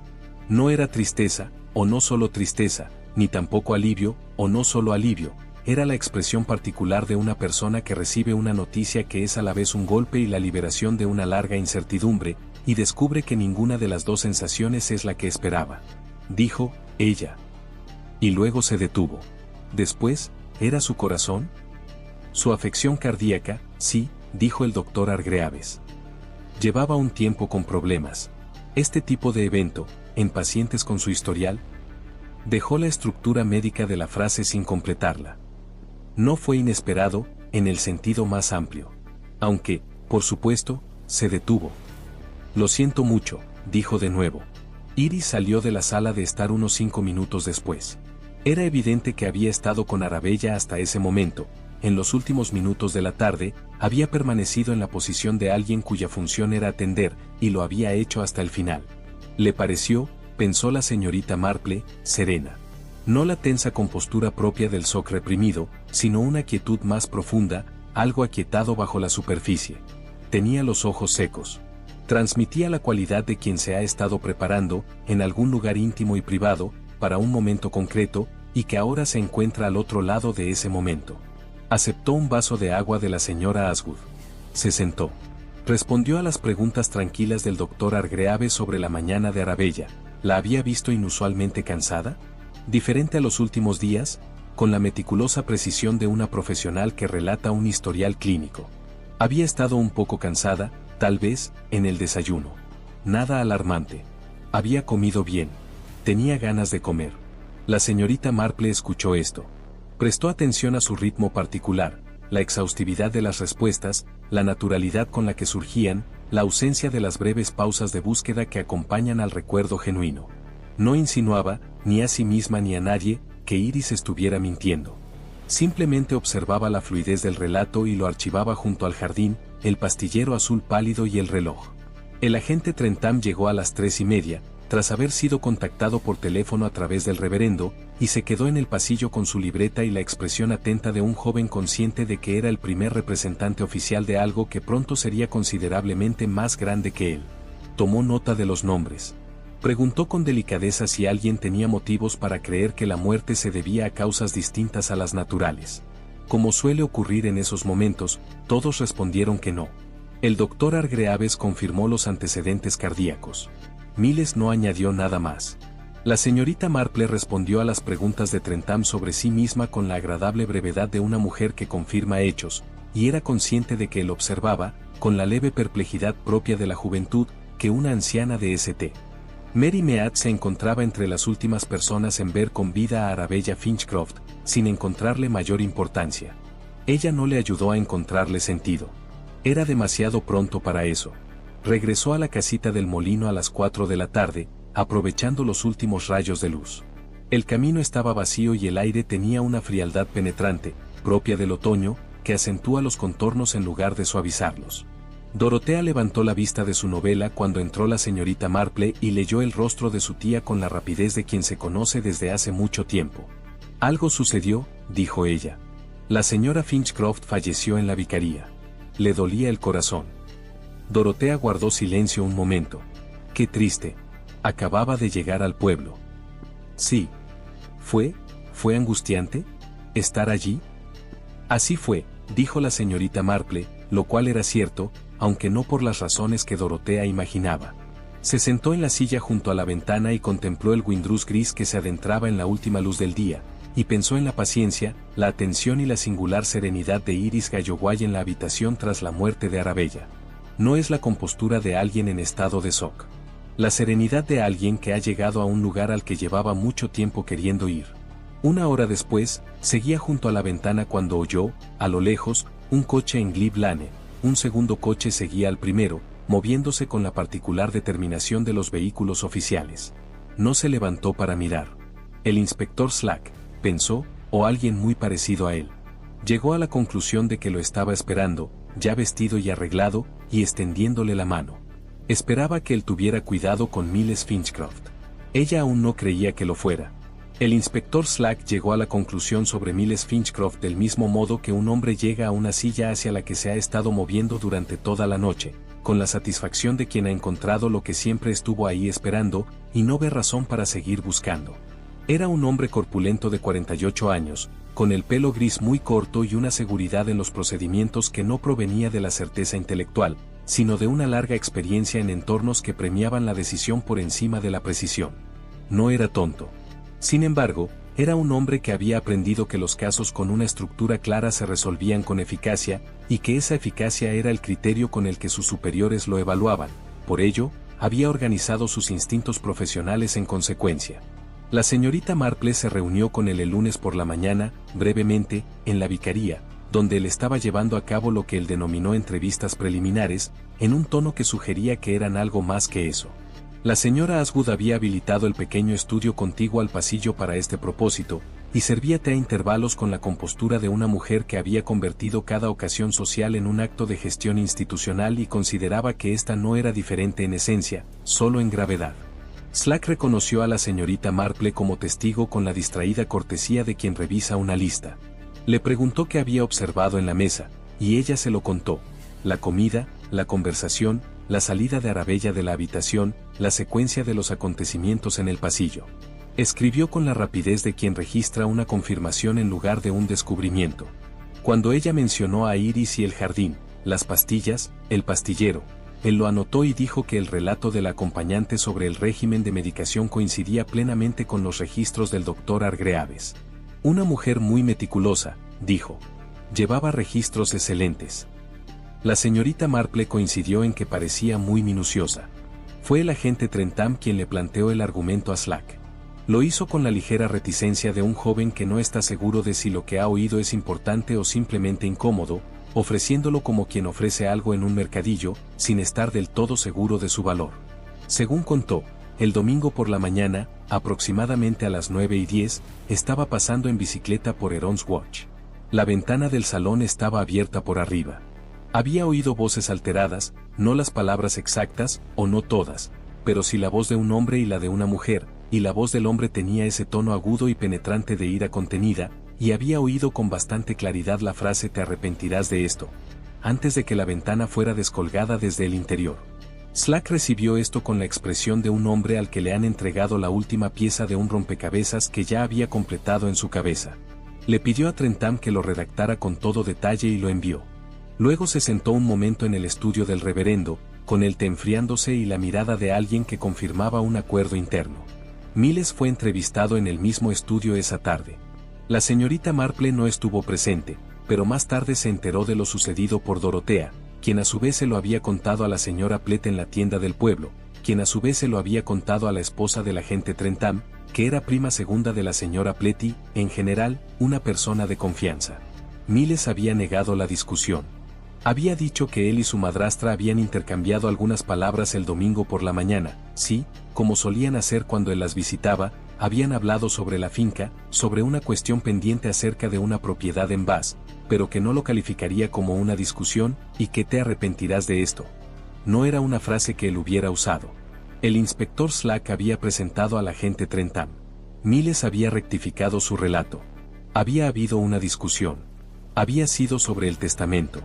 No era tristeza, o no solo tristeza, ni tampoco alivio, o no solo alivio, era la expresión particular de una persona que recibe una noticia que es a la vez un golpe y la liberación de una larga incertidumbre, y descubre que ninguna de las dos sensaciones es la que esperaba. Dijo, ella. Y luego se detuvo. Después, ¿era su corazón? Su afección cardíaca, sí, dijo el doctor Hargreaves. Llevaba un tiempo con problemas. Este tipo de evento, en pacientes con su historial, dejó la estructura médica de la frase sin completarla. No fue inesperado, en el sentido más amplio. Aunque, por supuesto, se detuvo. Lo siento mucho, dijo de nuevo. Iris salió de la sala de estar unos 5 minutos después. Era evidente que había estado con Arabella hasta ese momento. En los últimos minutos de la tarde, había permanecido en la posición de alguien cuya función era atender, y lo había hecho hasta el final. Le pareció, pensó la señorita Marple, serena. No la tensa compostura propia del shock reprimido, sino una quietud más profunda, algo aquietado bajo la superficie. Tenía los ojos secos. Transmitía la cualidad de quien se ha estado preparando, en algún lugar íntimo y privado, para un momento concreto, y que ahora se encuentra al otro lado de ese momento. Aceptó un vaso de agua de la señora Asgood. Se sentó. Respondió a las preguntas tranquilas del doctor Hargreaves sobre la mañana de Arabella. ¿La había visto inusualmente cansada? Diferente a los últimos días, con la meticulosa precisión de una profesional que relata un historial clínico. Había estado un poco cansada, tal vez, en el desayuno. Nada alarmante. Había comido bien. Tenía ganas de comer. La señorita Marple escuchó esto. Prestó atención a su ritmo particular, la exhaustividad de las respuestas, la naturalidad con la que surgían, la ausencia de las breves pausas de búsqueda que acompañan al recuerdo genuino. No insinuaba, ni a sí misma ni a nadie, que Iris estuviera mintiendo. Simplemente observaba la fluidez del relato y lo archivaba junto al jardín, el pastillero azul pálido y el reloj. El agente Trentham llegó a las 3:30, tras haber sido contactado por teléfono a través del reverendo, y se quedó en el pasillo con su libreta y la expresión atenta de un joven consciente de que era el primer representante oficial de algo que pronto sería considerablemente más grande que él. Tomó nota de los nombres. Preguntó con delicadeza si alguien tenía motivos para creer que la muerte se debía a causas distintas a las naturales. Como suele ocurrir en esos momentos, todos respondieron que no. El doctor Hargreaves confirmó los antecedentes cardíacos. Miles no añadió nada más. La señorita Marple respondió a las preguntas de Trentham sobre sí misma con la agradable brevedad de una mujer que confirma hechos, y era consciente de que él observaba, con la leve perplejidad propia de la juventud, que una anciana de St. Mary Mead se encontraba entre las últimas personas en ver con vida a Arabella Finchcroft, sin encontrarle mayor importancia. Ella no le ayudó a encontrarle sentido. Era demasiado pronto para eso. Regresó a la casita del molino a las 4 de la tarde, aprovechando los últimos rayos de luz. El camino estaba vacío y el aire tenía una frialdad penetrante, propia del otoño, que acentúa los contornos en lugar de suavizarlos. Dorotea levantó la vista de su novela cuando entró la señorita Marple y leyó el rostro de su tía con la rapidez de quien se conoce desde hace mucho tiempo. «Algo sucedió», dijo ella. «La señora Finchcroft falleció en la vicaría. Le dolía el corazón». Dorotea guardó silencio un momento. «Qué triste. Acababa de llegar al pueblo». «Sí. ¿Fue angustiante? ¿Estar allí?» «Así fue», dijo la señorita Marple, lo cual era cierto, aunque no por las razones que Dorotea imaginaba. Se sentó en la silla junto a la ventana y contempló el Windrush gris que se adentraba en la última luz del día, y pensó en la paciencia, la atención y la singular serenidad de Iris Galloway en la habitación tras la muerte de Arabella. No es la compostura de alguien en estado de shock. La serenidad de alguien que ha llegado a un lugar al que llevaba mucho tiempo queriendo ir. Una hora después, seguía junto a la ventana cuando oyó, a lo lejos, un coche en Glebe Lane. Un segundo coche seguía al primero, moviéndose con la particular determinación de los vehículos oficiales. No se levantó para mirar. El inspector Slack, pensó, o alguien muy parecido a él. Llegó a la conclusión de que lo estaba esperando, ya vestido y arreglado, y extendiéndole la mano. Esperaba que él tuviera cuidado con Miles Finchcroft. Ella aún no creía que lo fuera. El inspector Slack llegó a la conclusión sobre Miles Finchcroft del mismo modo que un hombre llega a una silla hacia la que se ha estado moviendo durante toda la noche, con la satisfacción de quien ha encontrado lo que siempre estuvo ahí esperando, y no ve razón para seguir buscando. Era un hombre corpulento de 48 años, con el pelo gris muy corto y una seguridad en los procedimientos que no provenía de la certeza intelectual, sino de una larga experiencia en entornos que premiaban la decisión por encima de la precisión. No era tonto. Sin embargo, era un hombre que había aprendido que los casos con una estructura clara se resolvían con eficacia, y que esa eficacia era el criterio con el que sus superiores lo evaluaban. Por ello, había organizado sus instintos profesionales en consecuencia. La señorita Marple se reunió con él el lunes por la mañana, brevemente, en la vicaría, donde él estaba llevando a cabo lo que él denominó entrevistas preliminares, en un tono que sugería que eran algo más que eso. La señora Asgood había habilitado el pequeño estudio contiguo al pasillo para este propósito, y servía té a intervalos con la compostura de una mujer que había convertido cada ocasión social en un acto de gestión institucional y consideraba que ésta no era diferente en esencia, solo en gravedad. Slack reconoció a la señorita Marple como testigo con la distraída cortesía de quien revisa una lista. Le preguntó qué había observado en la mesa, y ella se lo contó: la comida, la conversación, la salida de Arabella de la habitación, la secuencia de los acontecimientos en el pasillo. Escribió con la rapidez de quien registra una confirmación en lugar de un descubrimiento. Cuando ella mencionó a Iris y el jardín, las pastillas, el pastillero, él lo anotó y dijo que el relato del acompañante sobre el régimen de medicación coincidía plenamente con los registros del doctor Hargreaves. Una mujer muy meticulosa, dijo. Llevaba registros excelentes. La señorita Marple coincidió en que parecía muy minuciosa. Fue el agente Trentham quien le planteó el argumento a Slack. Lo hizo con la ligera reticencia de un joven que no está seguro de si lo que ha oído es importante o simplemente incómodo, ofreciéndolo como quien ofrece algo en un mercadillo, sin estar del todo seguro de su valor. Según contó, el domingo por la mañana, aproximadamente a las 9:10, estaba pasando en bicicleta por Heron's Watch. La ventana del salón estaba abierta por arriba. Había oído voces alteradas, no las palabras exactas, o no todas, pero sí la voz de un hombre y la de una mujer, y la voz del hombre tenía ese tono agudo y penetrante de ira contenida, y había oído con bastante claridad la frase «te arrepentirás de esto», antes de que la ventana fuera descolgada desde el interior. Slack recibió esto con la expresión de un hombre al que le han entregado la última pieza de un rompecabezas que ya había completado en su cabeza. Le pidió a Trentham que lo redactara con todo detalle y lo envió. Luego se sentó un momento en el estudio del reverendo, con el té enfriándose y la mirada de alguien que confirmaba un acuerdo interno. Miles fue entrevistado en el mismo estudio esa tarde. La señorita Marple no estuvo presente, pero más tarde se enteró de lo sucedido por Dorotea, quien a su vez se lo había contado a la señora Plett en la tienda del pueblo, quien a su vez se lo había contado a la esposa del agente Trentham, que era prima segunda de la señora Plett y, en general, una persona de confianza. Miles había negado la discusión. Había dicho que él y su madrastra habían intercambiado algunas palabras el domingo por la mañana, sí, como solían hacer cuando él las visitaba, habían hablado sobre la finca, sobre una cuestión pendiente acerca de una propiedad en Bath, pero que no lo calificaría como una discusión, y que te arrepentirás de esto. No era una frase que él hubiera usado. El inspector Slack había presentado al agente Trentham. Miles había rectificado su relato. Había habido una discusión. Había sido sobre el testamento.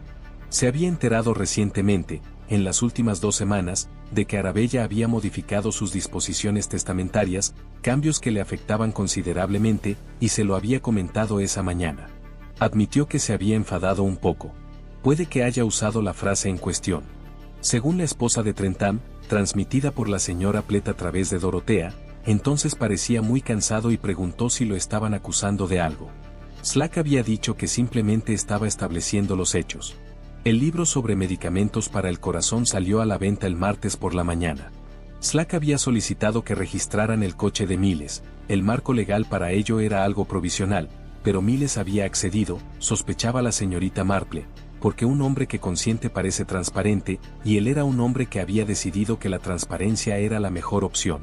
Se había enterado recientemente, en las últimas 2 semanas, de que Arabella había modificado sus disposiciones testamentarias, cambios que le afectaban considerablemente, y se lo había comentado esa mañana. Admitió que se había enfadado un poco. Puede que haya usado la frase en cuestión. Según la esposa de Trentham, transmitida por la señora Plett a través de Dorotea, entonces parecía muy cansado y preguntó si lo estaban acusando de algo. Slack había dicho que simplemente estaba estableciendo los hechos. El libro sobre medicamentos para el corazón salió a la venta el martes por la mañana. Slack había solicitado que registraran el coche de Miles, el marco legal para ello era algo provisional, pero Miles había accedido, sospechaba la señorita Marple, porque un hombre que consiente parece transparente, y él era un hombre que había decidido que la transparencia era la mejor opción.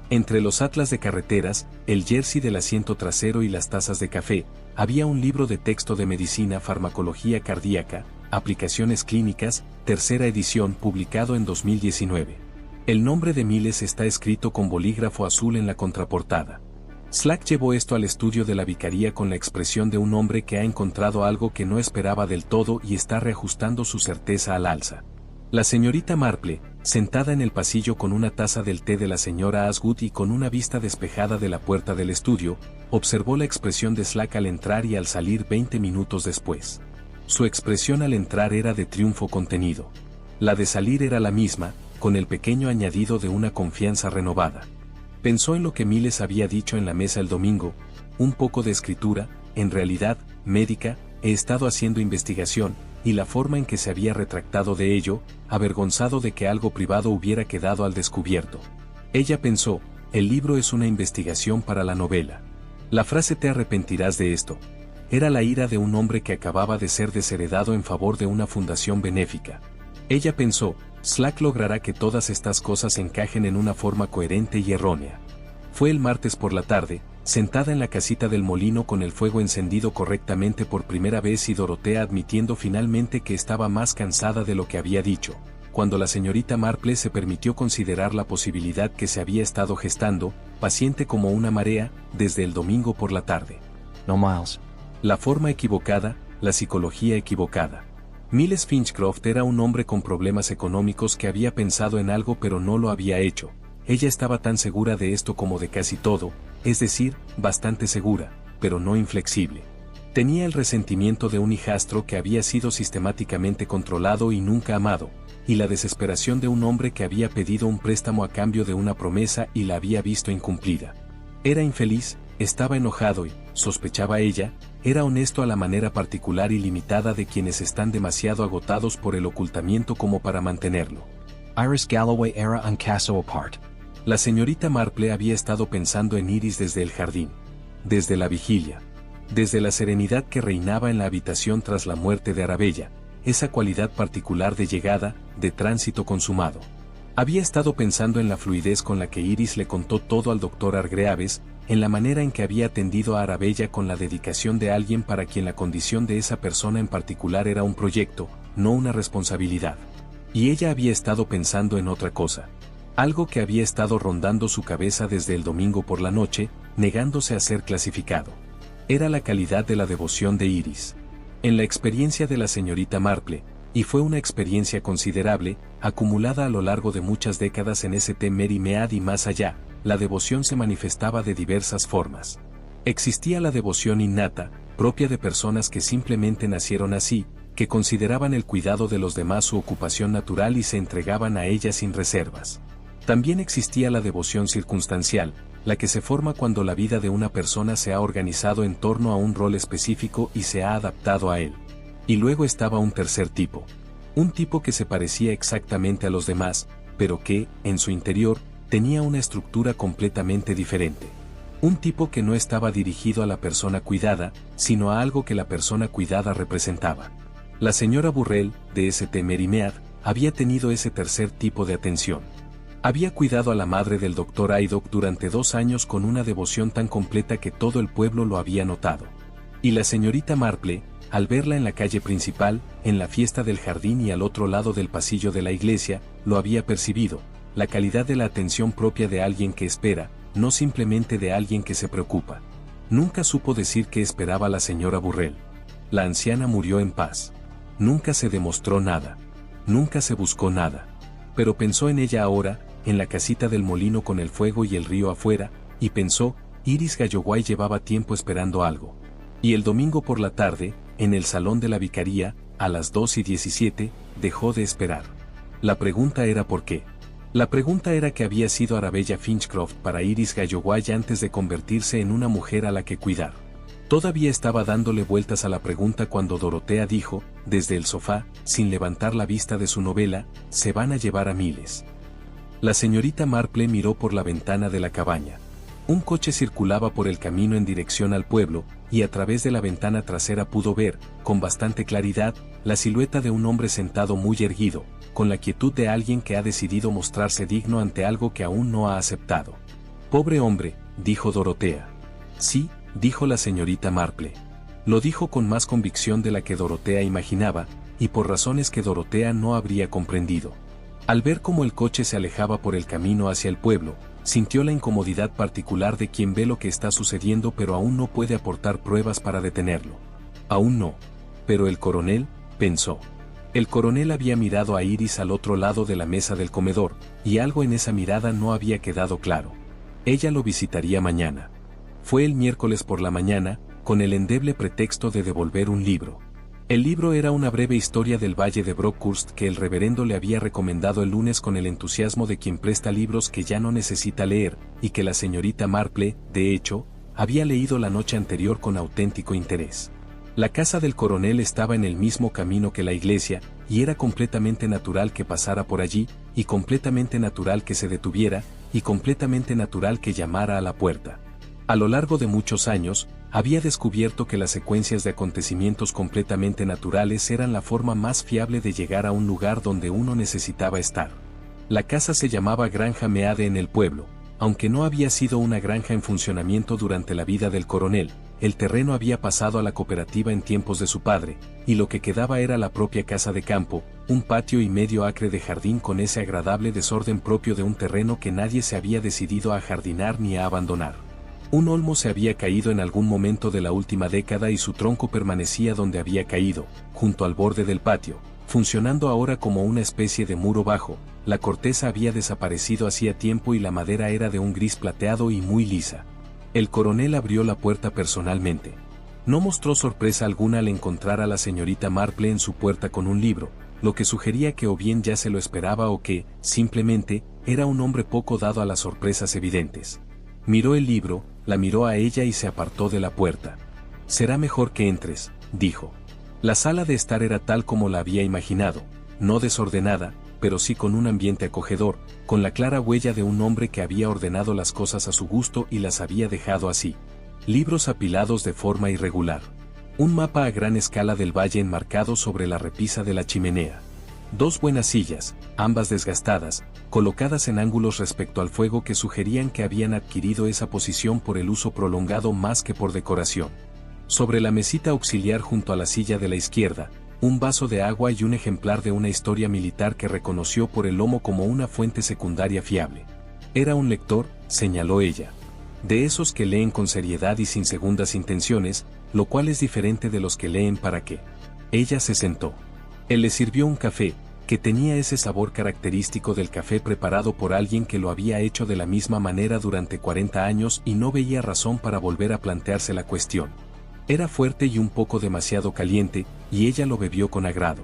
Entre los atlas de carreteras, el jersey del asiento trasero y las tazas de café, había un libro de texto de medicina farmacología cardíaca, aplicaciones clínicas, tercera edición publicado en 2019. El nombre de Miles está escrito con bolígrafo azul en la contraportada. Slack llevó esto al estudio de la vicaría con la expresión de un hombre que ha encontrado algo que no esperaba del todo y está reajustando su certeza al alza. La señorita Marple, sentada en el pasillo con una taza del té de la señora Asgood y con una vista despejada de la puerta del estudio, observó la expresión de Slack al entrar y al salir 20 minutos después. Su expresión al entrar era de triunfo contenido. La de salir era la misma, con el pequeño añadido de una confianza renovada. Pensó en lo que Miles había dicho en la mesa el domingo, un poco de escritura, en realidad, médica, he estado haciendo investigación, y la forma en que se había retractado de ello, avergonzado de que algo privado hubiera quedado al descubierto. Ella pensó, el libro es una investigación para la novela. La frase te arrepentirás de esto. Era la ira de un hombre que acababa de ser desheredado en favor de una fundación benéfica. Ella pensó, Slack logrará que todas estas cosas encajen en una forma coherente y errónea. Fue el martes por la tarde, sentada en la casita del molino con el fuego encendido correctamente por primera vez y Dorotea admitiendo finalmente que estaba más cansada de lo que había dicho, cuando la señorita Marple se permitió considerar la posibilidad que se había estado gestando, paciente como una marea, desde el domingo por la tarde. No, Miles. La forma equivocada, la psicología equivocada. Miles Finchcroft era un hombre con problemas económicos que había pensado en algo pero no lo había hecho. Ella estaba tan segura de esto como de casi todo, es decir, bastante segura, pero no inflexible. Tenía el resentimiento de un hijastro que había sido sistemáticamente controlado y nunca amado, y la desesperación de un hombre que había pedido un préstamo a cambio de una promesa y la había visto incumplida. Era infeliz, estaba enojado y, sospechaba ella, era honesto a la manera particular y limitada de quienes están demasiado agotados por el ocultamiento como para mantenerlo. Iris Galloway era un caso apart. La señorita Marple había estado pensando en Iris desde el jardín, desde la vigilia, desde la serenidad que reinaba en la habitación tras la muerte de Arabella, esa cualidad particular de llegada, de tránsito consumado. Había estado pensando en la fluidez con la que Iris le contó todo al doctor Hargreaves, en la manera en que había atendido a Arabella con la dedicación de alguien para quien la condición de esa persona en particular era un proyecto, no una responsabilidad. Y ella había estado pensando en otra cosa. Algo que había estado rondando su cabeza desde el domingo por la noche, negándose a ser clasificado. Era la calidad de la devoción de Iris. En la experiencia de la señorita Marple, y fue una experiencia considerable, acumulada a lo largo de muchas décadas en St. Mary Mead y más allá, la devoción se manifestaba de diversas formas. Existía la devoción innata, propia de personas que simplemente nacieron así, que consideraban el cuidado de los demás su ocupación natural y se entregaban a ella sin reservas. También existía la devoción circunstancial, la que se forma cuando la vida de una persona se ha organizado en torno a un rol específico y se ha adaptado a él. Y luego estaba un tercer tipo. Un tipo que se parecía exactamente a los demás, pero que, en su interior, tenía una estructura completamente diferente. Un tipo que no estaba dirigido a la persona cuidada, sino a algo que la persona cuidada representaba. La señora Burrell, de St. Mary Mead, había tenido ese tercer tipo de atención. Había cuidado a la madre del Dr. Aydock durante 2 años con una devoción tan completa que todo el pueblo lo había notado. Y la señorita Marple, al verla en la calle principal, en la fiesta del jardín y al otro lado del pasillo de la iglesia, lo había percibido, la calidad de la atención propia de alguien que espera, no simplemente de alguien que se preocupa. Nunca supo decir qué esperaba la señora Burrell. La anciana murió en paz. Nunca se demostró nada. Nunca se buscó nada. Pero pensó en ella ahora, en la casita del molino con el fuego y el río afuera, y pensó, Iris Galloway llevaba tiempo esperando algo. Y el domingo por la tarde, en el salón de la vicaría, a las 2:17, dejó de esperar. La pregunta era ¿por qué? La pregunta era que había sido Arabella Finchcroft para Iris Galloway antes de convertirse en una mujer a la que cuidar. Todavía estaba dándole vueltas a la pregunta cuando Dorotea dijo, desde el sofá, sin levantar la vista de su novela, se van a llevar a Miles. La señorita Marple miró por la ventana de la cabaña. Un coche circulaba por el camino en dirección al pueblo, y a través de la ventana trasera pudo ver, con bastante claridad, la silueta de un hombre sentado muy erguido, con la quietud de alguien que ha decidido mostrarse digno ante algo que aún no ha aceptado. «Pobre hombre», dijo Dorotea. «Sí», dijo la señorita Marple. Lo dijo con más convicción de la que Dorotea imaginaba, y por razones que Dorotea no habría comprendido. Al ver cómo el coche se alejaba por el camino hacia el pueblo, sintió la incomodidad particular de quien ve lo que está sucediendo pero aún no puede aportar pruebas para detenerlo. Aún no. Pero el coronel, pensó. El coronel había mirado a Iris al otro lado de la mesa del comedor, y algo en esa mirada no había quedado claro. Ella lo visitaría mañana. Fue el miércoles por la mañana, con el endeble pretexto de devolver un libro. El libro era una breve historia del Valle de Brockhurst que el reverendo le había recomendado el lunes con el entusiasmo de quien presta libros que ya no necesita leer, y que la señorita Marple, de hecho, había leído la noche anterior con auténtico interés. La casa del coronel estaba en el mismo camino que la iglesia, y era completamente natural que pasara por allí, y completamente natural que se detuviera, y completamente natural que llamara a la puerta. A lo largo de muchos años, había descubierto que las secuencias de acontecimientos completamente naturales eran la forma más fiable de llegar a un lugar donde uno necesitaba estar. La casa se llamaba Granja Meade en el pueblo, aunque no había sido una granja en funcionamiento durante la vida del coronel, el terreno había pasado a la cooperativa en tiempos de su padre, y lo que quedaba era la propia casa de campo, un patio y medio acre de jardín con ese agradable desorden propio de un terreno que nadie se había decidido a jardinar ni a abandonar. Un olmo se había caído en algún momento de la última década y su tronco permanecía donde había caído, junto al borde del patio, funcionando ahora como una especie de muro bajo. La corteza había desaparecido hacía tiempo y la madera era de un gris plateado y muy lisa. El coronel abrió la puerta personalmente. No mostró sorpresa alguna al encontrar a la señorita Marple en su puerta con un libro, lo que sugería que o bien ya se lo esperaba o que, simplemente, era un hombre poco dado a las sorpresas evidentes. Miró el libro, la miró a ella y se apartó de la puerta. «Será mejor que entres», dijo. La sala de estar era tal como la había imaginado, no desordenada, pero sí con un ambiente acogedor, con la clara huella de un hombre que había ordenado las cosas a su gusto y las había dejado así. Libros apilados de forma irregular. Un mapa a gran escala del valle enmarcado sobre la repisa de la chimenea. 2 buenas sillas, ambas desgastadas, colocadas en ángulos respecto al fuego que sugerían que habían adquirido esa posición por el uso prolongado más que por decoración. Sobre la mesita auxiliar junto a la silla de la izquierda, un vaso de agua y un ejemplar de una historia militar que reconoció por el lomo como una fuente secundaria fiable. Era un lector, señaló ella. De esos que leen con seriedad y sin segundas intenciones, lo cual es diferente de los que leen para qué. Ella se sentó. Él le sirvió un café, que tenía ese sabor característico del café preparado por alguien que lo había hecho de la misma manera durante 40 años y no veía razón para volver a plantearse la cuestión. Era fuerte y un poco demasiado caliente, y ella lo bebió con agrado.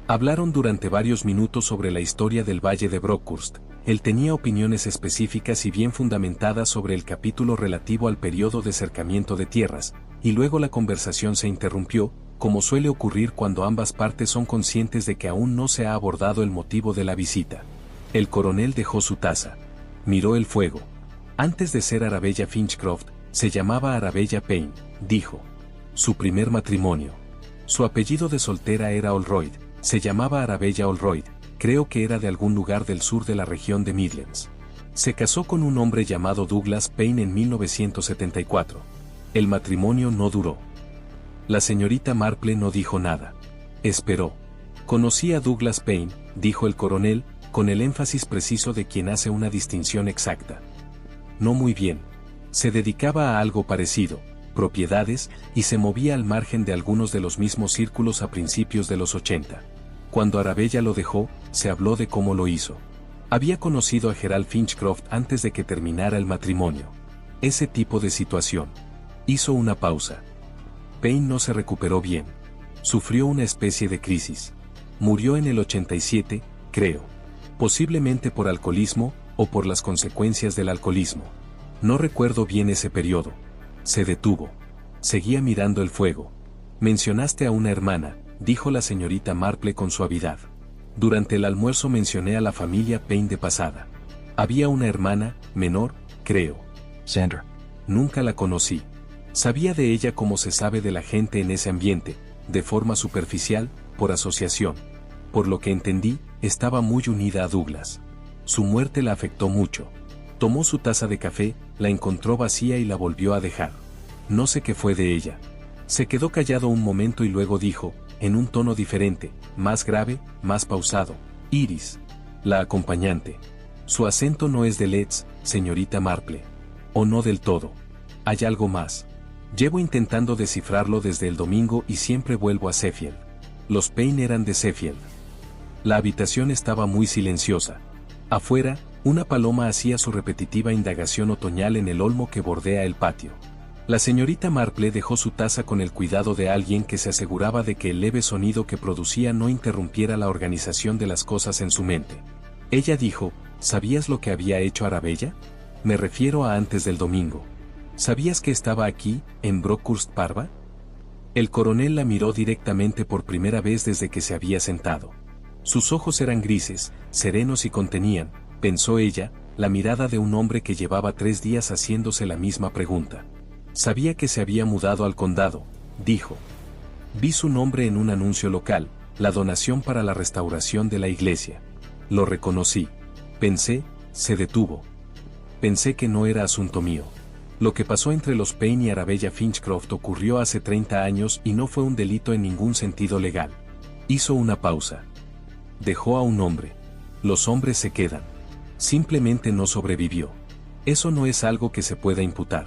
Hablaron durante varios minutos sobre la historia del Valle de Brockhurst. Él tenía opiniones específicas y bien fundamentadas sobre el capítulo relativo al periodo de cercamiento de tierras, y luego la conversación se interrumpió, como suele ocurrir cuando ambas partes son conscientes de que aún no se ha abordado el motivo de la visita. El coronel dejó su taza. Miró el fuego. Antes de ser Arabella Finchcroft, se llamaba Arabella Payne, dijo. Su primer matrimonio. Su apellido de soltera era Holroyd, se llamaba Arabella Holroyd, creo que era de algún lugar del sur de la región de Midlands. Se casó con un hombre llamado Douglas Payne en 1974. El matrimonio no duró. La señorita Marple no dijo nada. Esperó. Conocí a Douglas Payne, dijo el coronel, con el énfasis preciso de quien hace una distinción exacta. No muy bien. Se dedicaba a algo parecido, propiedades, y se movía al margen de algunos de los mismos círculos a principios de los 80. Cuando Arabella lo dejó, se habló de cómo lo hizo. Había conocido a Gerald Finchcroft antes de que terminara el matrimonio. Ese tipo de situación. Hizo una pausa. Payne no se recuperó bien. Sufrió una especie de crisis. Murió en el 87, creo. Posiblemente por alcoholismo, o por las consecuencias del alcoholismo. No recuerdo bien ese periodo. Se detuvo. Seguía mirando el fuego. Mencionaste a una hermana, dijo la señorita Marple con suavidad. Durante el almuerzo mencioné a la familia Payne de pasada. Había una hermana, menor, creo. Sandra. Nunca la conocí. Sabía de ella como se sabe de la gente en ese ambiente, de forma superficial, por asociación. Por lo que entendí, estaba muy unida a Douglas. Su muerte la afectó mucho. Tomó su taza de café, la encontró vacía y la volvió a dejar. No sé qué fue de ella. Se quedó callado un momento y luego dijo, en un tono diferente, más grave, más pausado, Iris. La acompañante. Su acento no es de Leeds, señorita Marple. O no del todo. Hay algo más. Llevo intentando descifrarlo desde el domingo y siempre vuelvo a Sheffield. Los Payne eran de Sheffield. La habitación estaba muy silenciosa. Afuera, una paloma hacía su repetitiva indagación otoñal en el olmo que bordea el patio. La señorita Marple dejó su taza con el cuidado de alguien que se aseguraba de que el leve sonido que producía no interrumpiera la organización de las cosas en su mente. Ella dijo, ¿sabías lo que había hecho Arabella? Me refiero a antes del domingo. ¿Sabías que estaba aquí, en Brockhurst Parva? El coronel la miró directamente por primera vez desde que se había sentado. Sus ojos eran grises, serenos y contenían, pensó ella, la mirada de un hombre que llevaba 3 días haciéndose la misma pregunta. Sabía que se había mudado al condado, dijo. Vi su nombre en un anuncio local, la donación para la restauración de la iglesia. Lo reconocí. Pensé, se detuvo. Pensé que no era asunto mío. Lo que pasó entre los Payne y Arabella Finchcroft ocurrió hace 30 años y no fue un delito en ningún sentido legal. Hizo una pausa. Dejó a un hombre. Los hombres se quedan. Simplemente no sobrevivió. Eso no es algo que se pueda imputar.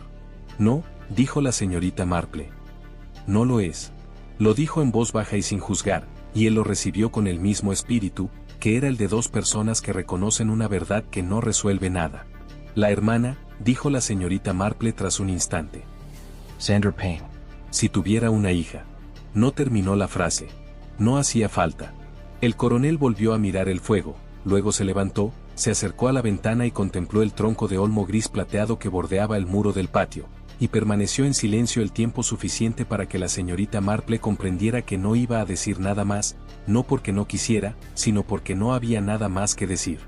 No, dijo la señorita Marple. No lo es. Lo dijo en voz baja y sin juzgar, y él lo recibió con el mismo espíritu, que era el de 2 personas que reconocen una verdad que no resuelve nada. La hermana, dijo la señorita Marple tras un instante. Sandra Payne. Si tuviera una hija. No terminó la frase. No hacía falta. El coronel volvió a mirar el fuego, luego se levantó, se acercó a la ventana y contempló el tronco de olmo gris plateado que bordeaba el muro del patio, y permaneció en silencio el tiempo suficiente para que la señorita Marple comprendiera que no iba a decir nada más, no porque no quisiera, sino porque no había nada más que decir.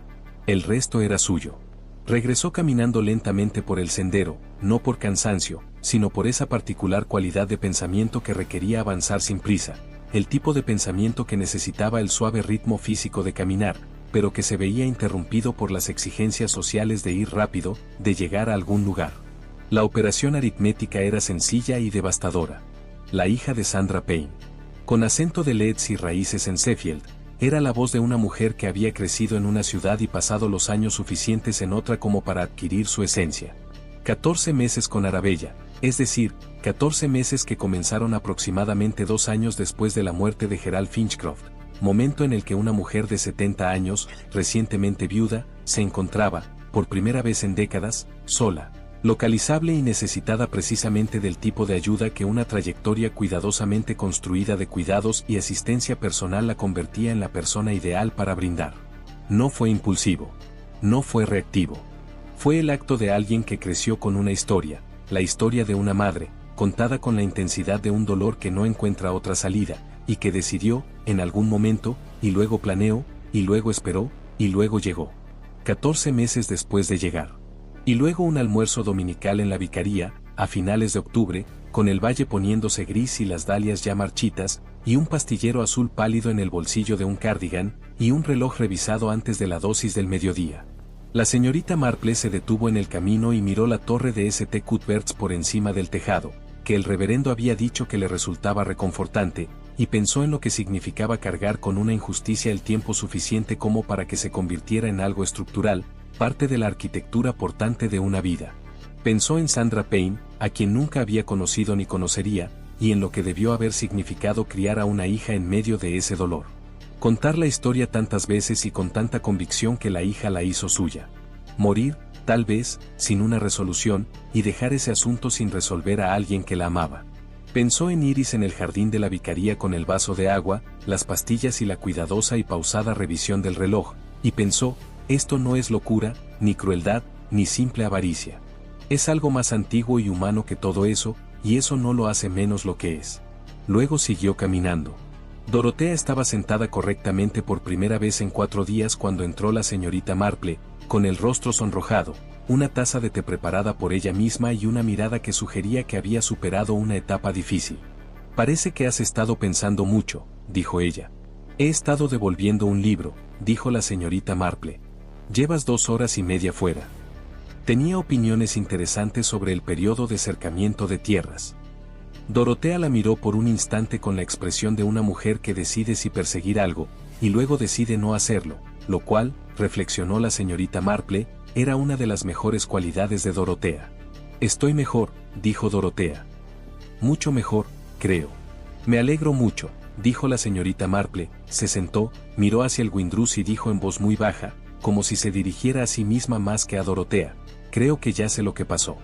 El resto era suyo. Regresó caminando lentamente por el sendero, no por cansancio, sino por esa particular cualidad de pensamiento que requería avanzar sin prisa, el tipo de pensamiento que necesitaba el suave ritmo físico de caminar, pero que se veía interrumpido por las exigencias sociales de ir rápido, de llegar a algún lugar. La operación aritmética era sencilla y devastadora. La hija de Sandra Payne, con acento de Leeds y raíces en Sheffield, era la voz de una mujer que había crecido en una ciudad y pasado los años suficientes en otra como para adquirir su esencia. 14 meses con Arabella, es decir, 14 meses que comenzaron aproximadamente 2 años después de la muerte de Gerald Finchcroft, momento en el que una mujer de 70 años, recientemente viuda, se encontraba, por primera vez en décadas, sola. localizable y necesitada precisamente del tipo de ayuda que una trayectoria cuidadosamente construida de cuidados y asistencia personal la convertía en la persona ideal para brindar. No fue impulsivo. No fue reactivo. Fue el acto de alguien que creció con una historia, la historia de una madre, contada con la intensidad de un dolor que no encuentra otra salida, y que decidió, en algún momento, y luego planeó, y luego esperó, y luego llegó. 14 meses después de llegar. Y luego un almuerzo dominical en la vicaría, a finales de octubre, con el valle poniéndose gris y las dalias ya marchitas, y un pastillero azul pálido en el bolsillo de un cardigan, y un reloj revisado antes de la dosis del mediodía. La señorita Marple se detuvo en el camino y miró la torre de St. Cuthbert's por encima del tejado, que el reverendo había dicho que le resultaba reconfortante, y pensó en lo que significaba cargar con una injusticia el tiempo suficiente como para que se convirtiera en algo estructural, parte de la arquitectura portante de una vida. Pensó en Sandra Payne, a quien nunca había conocido ni conocería, y en lo que debió haber significado criar a una hija en medio de ese dolor. Contar la historia tantas veces y con tanta convicción que la hija la hizo suya. Morir, tal vez, sin una resolución, y dejar ese asunto sin resolver a alguien que la amaba. Pensó en Iris en el jardín de la vicaría con el vaso de agua, las pastillas y la cuidadosa y pausada revisión del reloj, y pensó, esto no es locura, ni crueldad, ni simple avaricia. Es algo más antiguo y humano que todo eso, y eso no lo hace menos lo que es. Luego siguió caminando. Dorotea estaba sentada correctamente por primera vez en 4 días cuando entró la señorita Marple, con el rostro sonrojado, una taza de té preparada por ella misma y una mirada que sugería que había superado una etapa difícil. Parece que has estado pensando mucho, dijo ella. He estado devolviendo un libro, dijo la señorita Marple. Llevas 2 horas y media fuera. Tenía opiniones interesantes sobre el periodo de cercamiento de tierras. Dorotea la miró por un instante con la expresión de una mujer que decide si perseguir algo, y luego decide no hacerlo, lo cual, reflexionó la señorita Marple, era una de las mejores cualidades de Dorotea. Estoy mejor, dijo Dorotea. Mucho mejor, creo. Me alegro mucho, dijo la señorita Marple, se sentó, miró hacia el Windrush y dijo en voz muy baja, como si se dirigiera a sí misma más que a Dorotea. Creo que ya sé lo que pasó.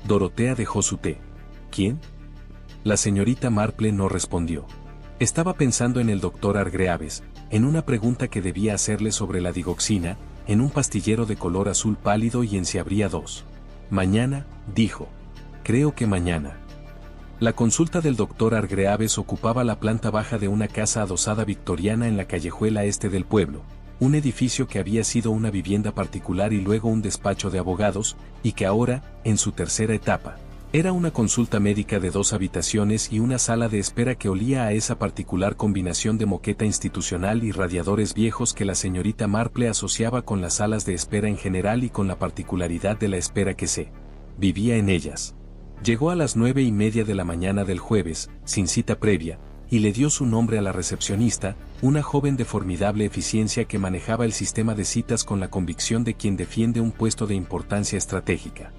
Dorotea dejó su té. ¿Quién? La señorita Marple no respondió. Estaba pensando en el doctor Hargreaves, en una pregunta que debía hacerle sobre la digoxina, en un pastillero de color azul pálido y en si habría 2. Mañana, dijo. Creo que mañana. La consulta del doctor Hargreaves ocupaba la planta baja de una casa adosada victoriana en la callejuela este del pueblo, un edificio que había sido una vivienda particular y luego un despacho de abogados, y que ahora, en su tercera etapa, era una consulta médica de 2 habitaciones y una sala de espera que olía a esa particular combinación de moqueta institucional y radiadores viejos que la señorita Marple asociaba con las salas de espera en general y con la particularidad de la espera que se vivía en ellas. Llegó a las 9:30 de la mañana del jueves, sin cita previa, y le dio su nombre a la recepcionista, una joven de formidable eficiencia que manejaba el sistema de citas con la convicción de quien defiende un puesto de importancia estratégica.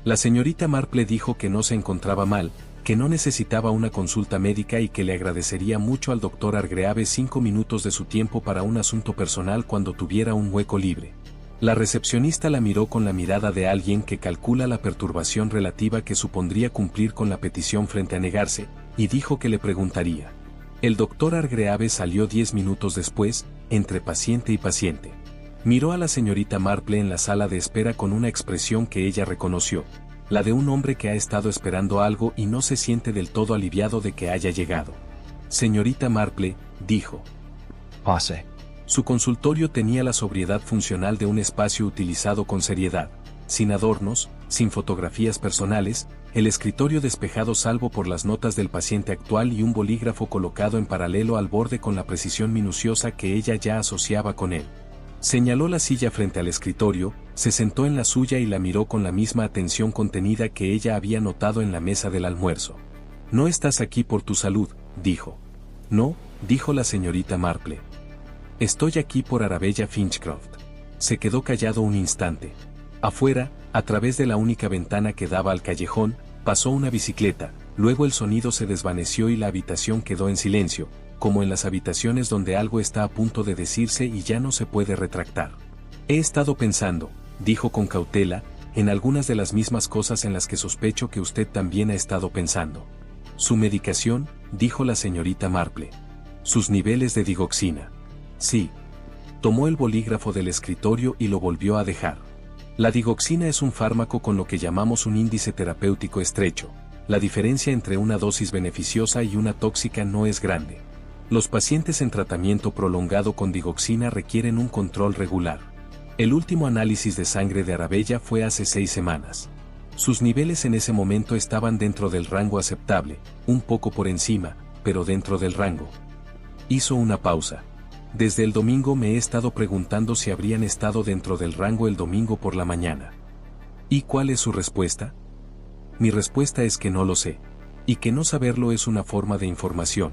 La señorita Marple dijo que no se encontraba mal, que no necesitaba una consulta médica y que le agradecería mucho al doctor Hargreaves 5 minutos de su tiempo para un asunto personal cuando tuviera un hueco libre. La recepcionista la miró con la mirada de alguien que calcula la perturbación relativa que supondría cumplir con la petición frente a negarse, y dijo que le preguntaría. El doctor Hargreaves salió 10 minutos después, entre paciente y paciente. Miró a la señorita Marple en la sala de espera con una expresión que ella reconoció, la de un hombre que ha estado esperando algo y no se siente del todo aliviado de que haya llegado. Señorita Marple, dijo. Pase. Su consultorio tenía la sobriedad funcional de un espacio utilizado con seriedad, sin adornos, sin fotografías personales, el escritorio despejado salvo por las notas del paciente actual y un bolígrafo colocado en paralelo al borde con la precisión minuciosa que ella ya asociaba con él. Señaló la silla frente al escritorio, se sentó en la suya y la miró con la misma atención contenida que ella había notado en la mesa del almuerzo. No estás aquí por tu salud, dijo. No, dijo la señorita Marple. Estoy aquí por Arabella Finchcroft. Se quedó callado un instante. Afuera, a través de la única ventana que daba al callejón, pasó una bicicleta, luego el sonido se desvaneció y la habitación quedó en silencio, como en las habitaciones donde algo está a punto de decirse y ya no se puede retractar. He estado pensando, dijo con cautela, en algunas de las mismas cosas en las que sospecho que usted también ha estado pensando. Su medicación, dijo la señorita Marple. Sus niveles de digoxina. Sí. Tomó el bolígrafo del escritorio y lo volvió a dejar. La digoxina es un fármaco con lo que llamamos un índice terapéutico estrecho. La diferencia entre una dosis beneficiosa y una tóxica no es grande. Los pacientes en tratamiento prolongado con digoxina requieren un control regular. El último análisis de sangre de Arabella fue hace 6 semanas. Sus niveles en ese momento estaban dentro del rango aceptable, un poco por encima, pero dentro del rango. Hizo una pausa. Desde el domingo me he estado preguntando si habrían estado dentro del rango el domingo por la mañana. ¿Y cuál es su respuesta? Mi respuesta es que no lo sé, y que no saberlo es una forma de información.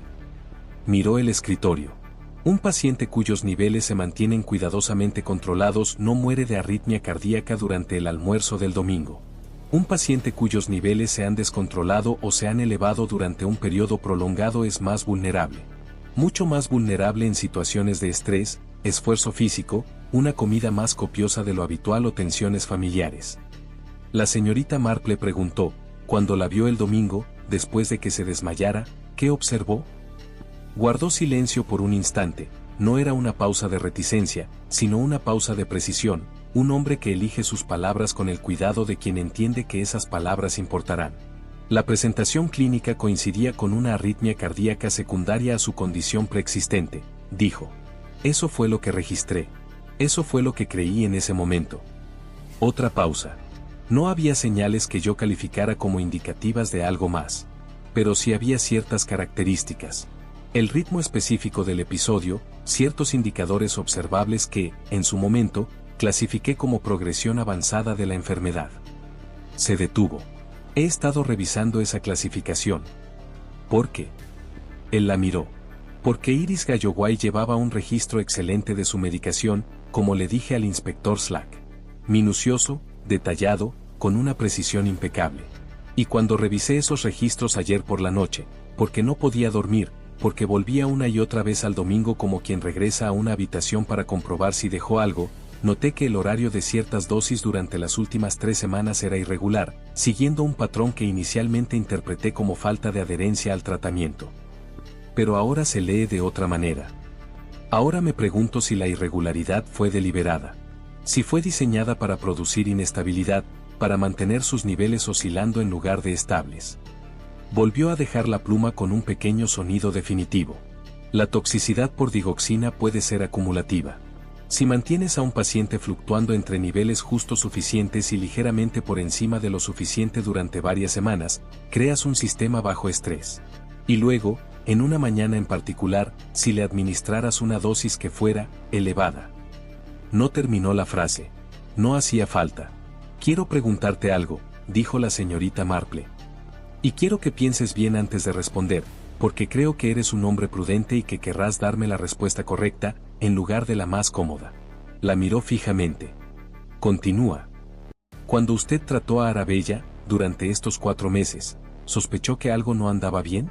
Miró el escritorio. Un paciente cuyos niveles se mantienen cuidadosamente controlados no muere de arritmia cardíaca durante el almuerzo del domingo. Un paciente cuyos niveles se han descontrolado o se han elevado durante un periodo prolongado es más vulnerable. Mucho más vulnerable en situaciones de estrés, esfuerzo físico, una comida más copiosa de lo habitual o tensiones familiares. La señorita Marple preguntó, cuando la vio el domingo, después de que se desmayara, ¿qué observó? Guardó silencio por un instante. No era una pausa de reticencia, sino una pausa de precisión, un hombre que elige sus palabras con el cuidado de quien entiende que esas palabras importarán. La presentación clínica coincidía con una arritmia cardíaca secundaria a su condición preexistente, dijo. Eso fue lo que registré. Eso fue lo que creí en ese momento. Otra pausa. No había señales que yo calificara como indicativas de algo más. Pero sí había ciertas características. El ritmo específico del episodio, ciertos indicadores observables que, en su momento, clasifiqué como progresión avanzada de la enfermedad. Se detuvo. He estado revisando esa clasificación. ¿Por qué? Él la miró. Porque Iris Galloway llevaba un registro excelente de su medicación, como le dije al inspector Slack. Minucioso, detallado, con una precisión impecable. Y cuando revisé esos registros ayer por la noche, porque no podía dormir, porque volvía una y otra vez al domingo como quien regresa a una habitación para comprobar si dejó algo, noté que el horario de ciertas dosis durante las últimas 3 semanas era irregular, siguiendo un patrón que inicialmente interpreté como falta de adherencia al tratamiento. Pero ahora se lee de otra manera. Ahora me pregunto si la irregularidad fue deliberada. Si fue diseñada para producir inestabilidad, para mantener sus niveles oscilando en lugar de estables. Volvió a dejar la pluma con un pequeño sonido definitivo. La toxicidad por digoxina puede ser acumulativa. Si mantienes a un paciente fluctuando entre niveles justo suficientes y ligeramente por encima de lo suficiente durante varias semanas, creas un sistema bajo estrés. Y luego, en una mañana en particular, si le administraras una dosis que fuera elevada. No terminó la frase. No hacía falta. Quiero preguntarte algo, dijo la señorita Marple. Y quiero que pienses bien antes de responder, porque creo que eres un hombre prudente y que querrás darme la respuesta correcta, en lugar de la más cómoda. La miró fijamente. Continúa. Cuando usted trató a Arabella, durante estos 4 meses, ¿sospechó que algo no andaba bien?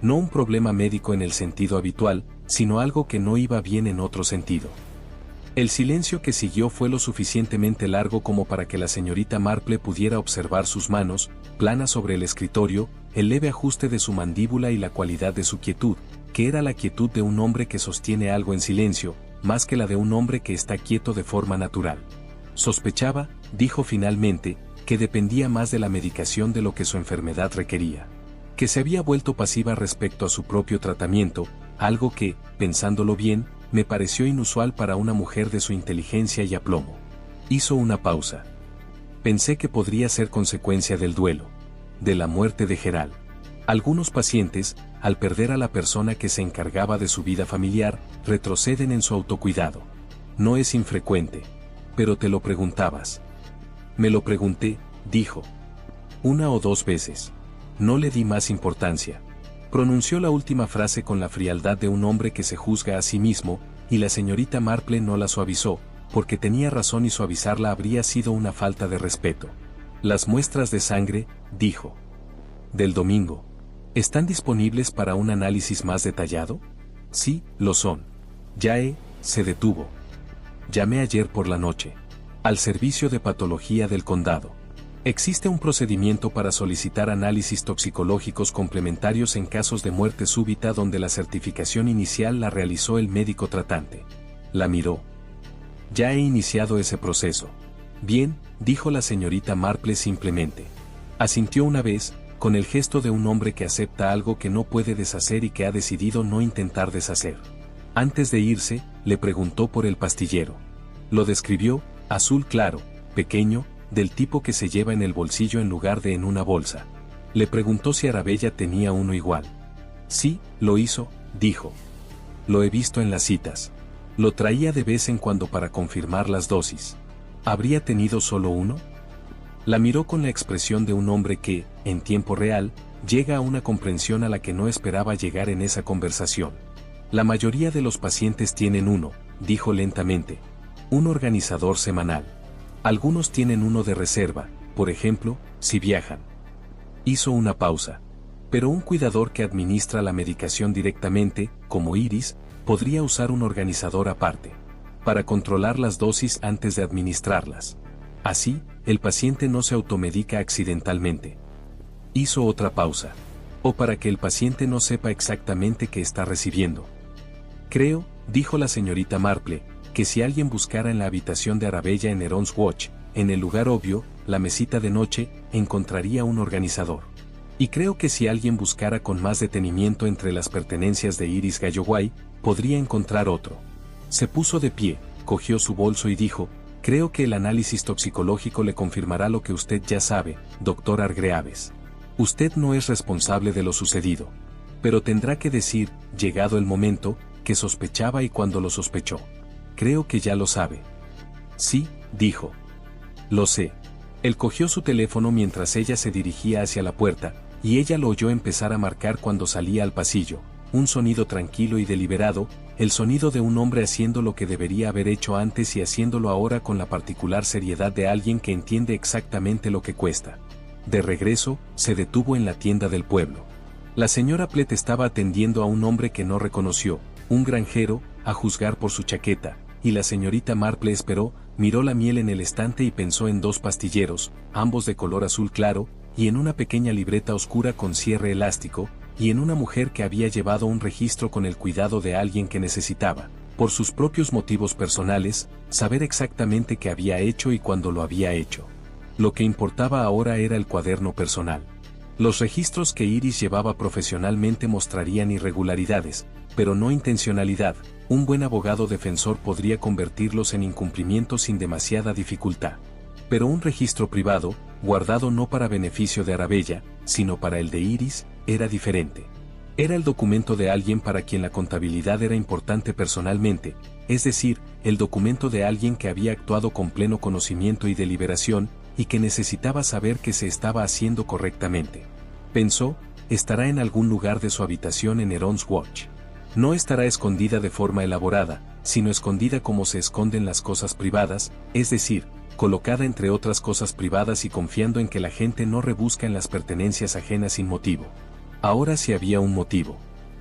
No un problema médico en el sentido habitual, sino algo que no iba bien en otro sentido. El silencio que siguió fue lo suficientemente largo como para que la señorita Marple pudiera observar sus manos, planas sobre el escritorio, el leve ajuste de su mandíbula y la cualidad de su quietud, que era la quietud de un hombre que sostiene algo en silencio, más que la de un hombre que está quieto de forma natural. Sospechaba, dijo finalmente, que dependía más de la medicación de lo que su enfermedad requería. Que se había vuelto pasiva respecto a su propio tratamiento, algo que, pensándolo bien, me pareció inusual para una mujer de su inteligencia y aplomo. Hizo una pausa. Pensé que podría ser consecuencia del duelo, de la muerte de Gerald. Algunos pacientes, al perder a la persona que se encargaba de su vida familiar, retroceden en su autocuidado. No es infrecuente. Pero te lo preguntabas. Me lo pregunté, dijo. 1 o 2 veces. No le di más importancia. Pronunció la última frase con la frialdad de un hombre que se juzga a sí mismo, y la señorita Marple no la suavizó, porque tenía razón y suavizarla habría sido una falta de respeto. Las muestras de sangre, dijo. Del domingo. ¿Están disponibles para un análisis más detallado? Sí, lo son. Se detuvo. Llamé ayer por la noche. Al servicio de patología del condado. Existe un procedimiento para solicitar análisis toxicológicos complementarios en casos de muerte súbita donde la certificación inicial la realizó el médico tratante. La miró. Ya he iniciado ese proceso. Bien, dijo la señorita Marple simplemente. Asintió una vez, con el gesto de un hombre que acepta algo que no puede deshacer y que ha decidido no intentar deshacer. Antes de irse, le preguntó por el pastillero. Lo describió, azul claro, pequeño, del tipo que se lleva en el bolsillo en lugar de en una bolsa. Le preguntó si Arabella tenía uno igual. Sí, lo hizo, dijo. Lo he visto en las citas. Lo traía de vez en cuando para confirmar las dosis. ¿Habría tenido solo uno? La miró con la expresión de un hombre que, en tiempo real, llega a una comprensión a la que no esperaba llegar en esa conversación. La mayoría de los pacientes tienen uno, dijo lentamente. Un organizador semanal. Algunos tienen uno de reserva, por ejemplo, si viajan. Hizo una pausa. Pero un cuidador que administra la medicación directamente, como Iris, podría usar un organizador aparte, para controlar las dosis antes de administrarlas. Así, el paciente no se automedica accidentalmente. Hizo otra pausa. O para que el paciente no sepa exactamente qué está recibiendo. Creo, dijo la señorita Marple, que si alguien buscara en la habitación de Arabella en Heron's Watch, en el lugar obvio, la mesita de noche, encontraría un organizador. Y creo que si alguien buscara con más detenimiento entre las pertenencias de Iris Galloway, podría encontrar otro. Se puso de pie, cogió su bolso y dijo, creo que el análisis toxicológico le confirmará lo que usted ya sabe, doctor Hargreaves. Usted no es responsable de lo sucedido. Pero tendrá que decir, llegado el momento, que sospechaba y cuando lo sospechó. Creo que ya lo sabe. Sí, dijo. Lo sé. Él cogió su teléfono mientras ella se dirigía hacia la puerta, y ella lo oyó empezar a marcar cuando salía al pasillo, un sonido tranquilo y deliberado, el sonido de un hombre haciendo lo que debería haber hecho antes y haciéndolo ahora con la particular seriedad de alguien que entiende exactamente lo que cuesta. De regreso, se detuvo en la tienda del pueblo. La señora Plett estaba atendiendo a un hombre que no reconoció, un granjero, a juzgar por su chaqueta, y la señorita Marple esperó, miró la miel en el estante y pensó en dos pastilleros, ambos de color azul claro, y en una pequeña libreta oscura con cierre elástico, y en una mujer que había llevado un registro con el cuidado de alguien que necesitaba, por sus propios motivos personales, saber exactamente qué había hecho y cuándo lo había hecho. Lo que importaba ahora era el cuaderno personal. Los registros que Iris llevaba profesionalmente mostrarían irregularidades, pero no intencionalidad. Un buen abogado defensor podría convertirlos en incumplimientos sin demasiada dificultad. Pero un registro privado, guardado no para beneficio de Arabella, sino para el de Iris, era diferente. Era el documento de alguien para quien la contabilidad era importante personalmente, es decir, el documento de alguien que había actuado con pleno conocimiento y deliberación, y que necesitaba saber que se estaba haciendo correctamente. Pensó, estará en algún lugar de su habitación en Heron's Watch. No estará escondida de forma elaborada, sino escondida como se esconden las cosas privadas, es decir, colocada entre otras cosas privadas y confiando en que la gente no rebusca en las pertenencias ajenas sin motivo. Ahora sí había un motivo.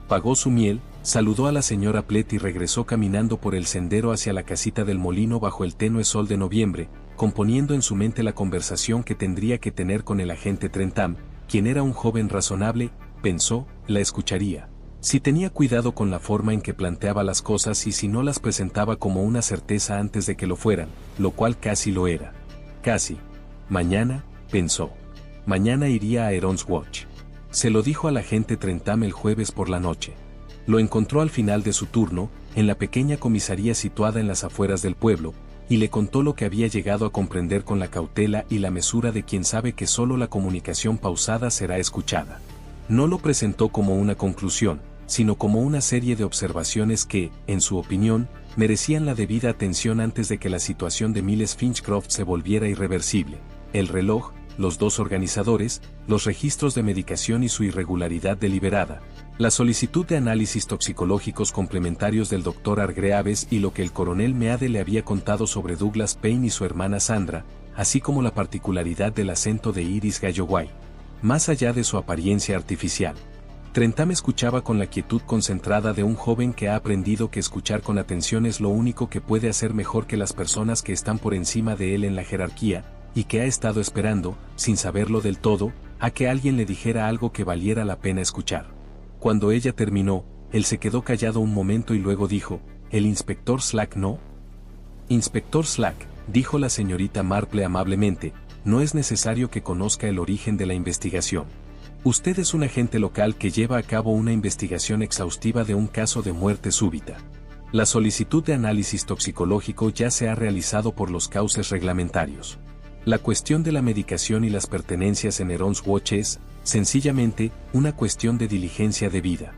Pagó su miel, saludó a la señora Plett y regresó caminando por el sendero hacia la casita del molino bajo el tenue sol de noviembre, componiendo en su mente la conversación que tendría que tener con el agente Trentham, quien era un joven razonable, pensó, la escucharía. Si tenía cuidado con la forma en que planteaba las cosas y si no las presentaba como una certeza antes de que lo fueran, lo cual casi lo era. Casi. Mañana, pensó. Mañana iría a Heron's Watch. Se lo dijo al agente Trentham el jueves por la noche. Lo encontró al final de su turno, en la pequeña comisaría situada en las afueras del pueblo, y le contó lo que había llegado a comprender con la cautela y la mesura de quien sabe que solo la comunicación pausada será escuchada. No lo presentó como una conclusión, sino como una serie de observaciones que, en su opinión, merecían la debida atención antes de que la situación de Miles Finchcroft se volviera irreversible. El reloj, los dos organizadores, los registros de medicación y su irregularidad deliberada, la solicitud de análisis toxicológicos complementarios del Dr. Hargreaves y lo que el coronel Meade le había contado sobre Douglas Payne y su hermana Sandra, así como la particularidad del acento de Iris Galloway. Más allá de su apariencia artificial. Trentham escuchaba con la quietud concentrada de un joven que ha aprendido que escuchar con atención es lo único que puede hacer mejor que las personas que están por encima de él en la jerarquía, y que ha estado esperando, sin saberlo del todo, a que alguien le dijera algo que valiera la pena escuchar. Cuando ella terminó, él se quedó callado un momento y luego dijo, «¿El inspector Slack no?» «Inspector Slack», dijo la señorita Marple amablemente, «no es necesario que conozca el origen de la investigación. Usted es un agente local que lleva a cabo una investigación exhaustiva de un caso de muerte súbita. La solicitud de análisis toxicológico ya se ha realizado por los cauces reglamentarios. La cuestión de la medicación y las pertenencias en Heron's Watch es, sencillamente, una cuestión de diligencia debida».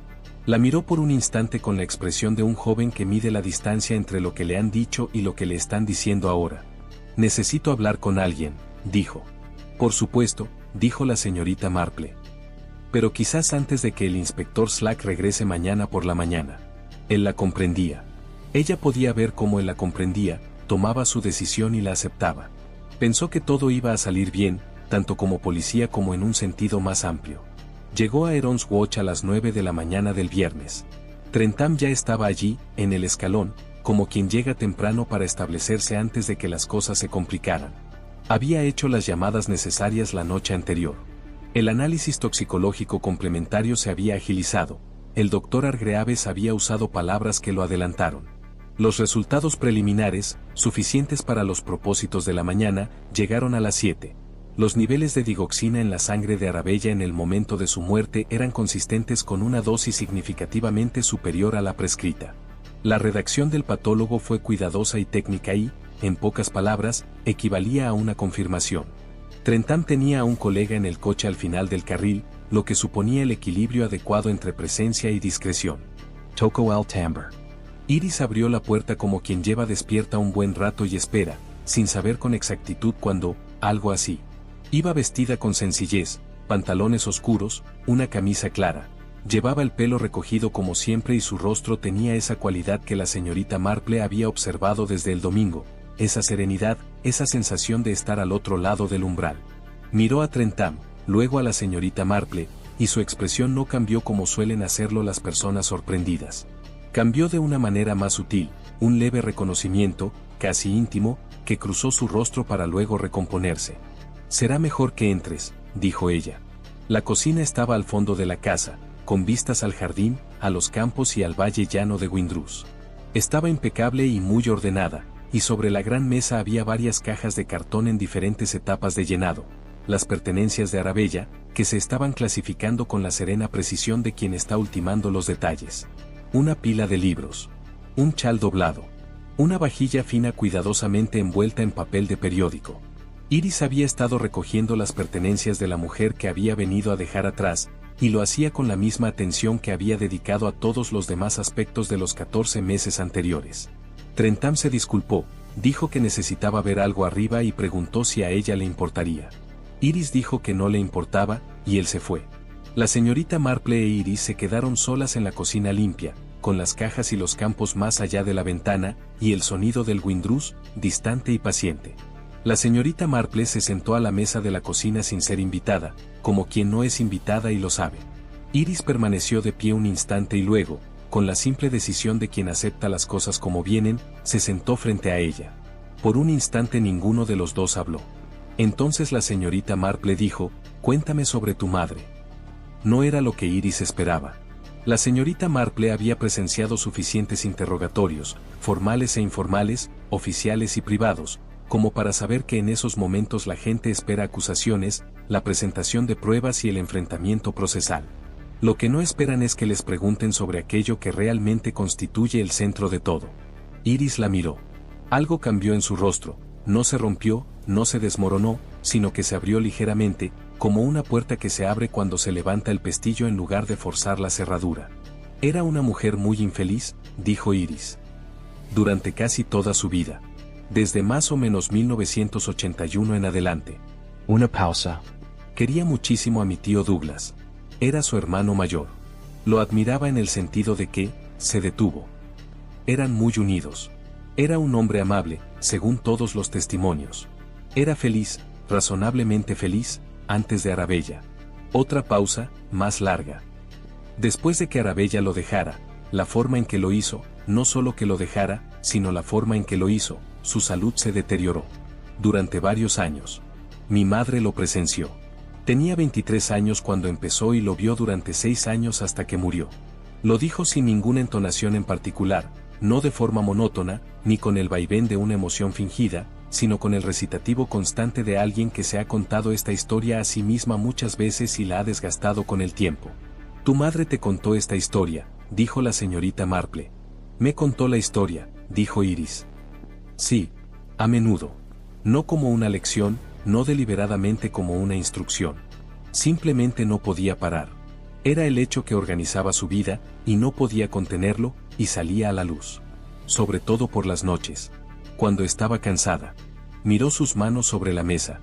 La miró por un instante con la expresión de un joven que mide la distancia entre lo que le han dicho y lo que le están diciendo ahora. «Necesito hablar con alguien», dijo. «Por supuesto», dijo la señorita Marple. «Pero quizás antes de que el inspector Slack regrese mañana por la mañana». Él la comprendía. Ella podía ver cómo él la comprendía, tomaba su decisión y la aceptaba. Pensó que todo iba a salir bien, tanto como policía como en un sentido más amplio. Llegó a Heron's Watch a las 9 de la mañana del viernes. Trentham ya estaba allí, en el escalón, como quien llega temprano para establecerse antes de que las cosas se complicaran. Había hecho las llamadas necesarias la noche anterior. El análisis toxicológico complementario se había agilizado. El doctor Hargreaves había usado palabras que lo adelantaron. Los resultados preliminares, suficientes para los propósitos de la mañana, llegaron a las 7. Los niveles de digoxina en la sangre de Arabella en el momento de su muerte eran consistentes con una dosis significativamente superior a la prescrita. La redacción del patólogo fue cuidadosa y técnica y, en pocas palabras, equivalía a una confirmación. Trentham tenía a un colega en el coche al final del carril, lo que suponía el equilibrio adecuado entre presencia y discreción. Tocó al timbre. Iris abrió la puerta como quien lleva despierta un buen rato y espera, sin saber con exactitud cuándo, algo así. Iba vestida con sencillez, pantalones oscuros, una camisa clara. Llevaba el pelo recogido como siempre y su rostro tenía esa cualidad que la señorita Marple había observado desde el domingo, esa serenidad, esa sensación de estar al otro lado del umbral. Miró a Trentham, luego a la señorita Marple, y su expresión no cambió como suelen hacerlo las personas sorprendidas. Cambió de una manera más sutil, un leve reconocimiento, casi íntimo, que cruzó su rostro para luego recomponerse. «Será mejor que entres», dijo ella. La cocina estaba al fondo de la casa, con vistas al jardín, a los campos y al valle llano de Windrush. Estaba impecable y muy ordenada, y sobre la gran mesa había varias cajas de cartón en diferentes etapas de llenado, las pertenencias de Arabella, que se estaban clasificando con la serena precisión de quien está ultimando los detalles. Una pila de libros. Un chal doblado. Una vajilla fina cuidadosamente envuelta en papel de periódico. Iris había estado recogiendo las pertenencias de la mujer que había venido a dejar atrás, y lo hacía con la misma atención que había dedicado a todos los demás aspectos de los 14 meses anteriores. Trentham se disculpó, dijo que necesitaba ver algo arriba y preguntó si a ella le importaría. Iris dijo que no le importaba, y él se fue. La señorita Marple e Iris se quedaron solas en la cocina limpia, con las cajas y los campos más allá de la ventana, y el sonido del Windrush, distante y paciente. La señorita Marple se sentó a la mesa de la cocina sin ser invitada, como quien no es invitada y lo sabe. Iris permaneció de pie un instante y luego, con la simple decisión de quien acepta las cosas como vienen, se sentó frente a ella. Por un instante ninguno de los dos habló. Entonces la señorita Marple dijo, «Cuéntame sobre tu madre». No era lo que Iris esperaba. La señorita Marple había presenciado suficientes interrogatorios, formales e informales, oficiales y privados, como para saber que en esos momentos la gente espera acusaciones, la presentación de pruebas y el enfrentamiento procesal. Lo que no esperan es que les pregunten sobre aquello que realmente constituye el centro de todo. Iris la miró. Algo cambió en su rostro, no se rompió, no se desmoronó, sino que se abrió ligeramente, como una puerta que se abre cuando se levanta el pestillo en lugar de forzar la cerradura. Era una mujer muy infeliz, dijo Iris. Durante casi toda su vida. Desde más o menos 1981 en adelante. Una pausa. Quería muchísimo a mi tío Douglas. Era su hermano mayor. Lo admiraba en el sentido de que, se detuvo. Eran muy unidos. Era un hombre amable, según todos los testimonios. Era feliz, razonablemente feliz, antes de Arabella. Otra pausa, más larga. Después de que Arabella lo dejara, la forma en que lo hizo, no solo que lo dejara, sino la forma en que lo hizo, su salud se deterioró. Durante varios años. Mi madre lo presenció. Tenía 23 años cuando empezó y lo vio durante 6 años hasta que murió. Lo dijo sin ninguna entonación en particular, no de forma monótona, ni con el vaivén de una emoción fingida, sino con el recitativo constante de alguien que se ha contado esta historia a sí misma muchas veces y la ha desgastado con el tiempo. Tu madre te contó esta historia, dijo la señorita Marple. Me contó la historia, dijo Iris. Sí, a menudo. No como una lección, no deliberadamente como una instrucción. Simplemente no podía parar. Era el hecho que organizaba su vida, y no podía contenerlo, y salía a la luz. Sobre todo por las noches. Cuando estaba cansada. Miró sus manos sobre la mesa.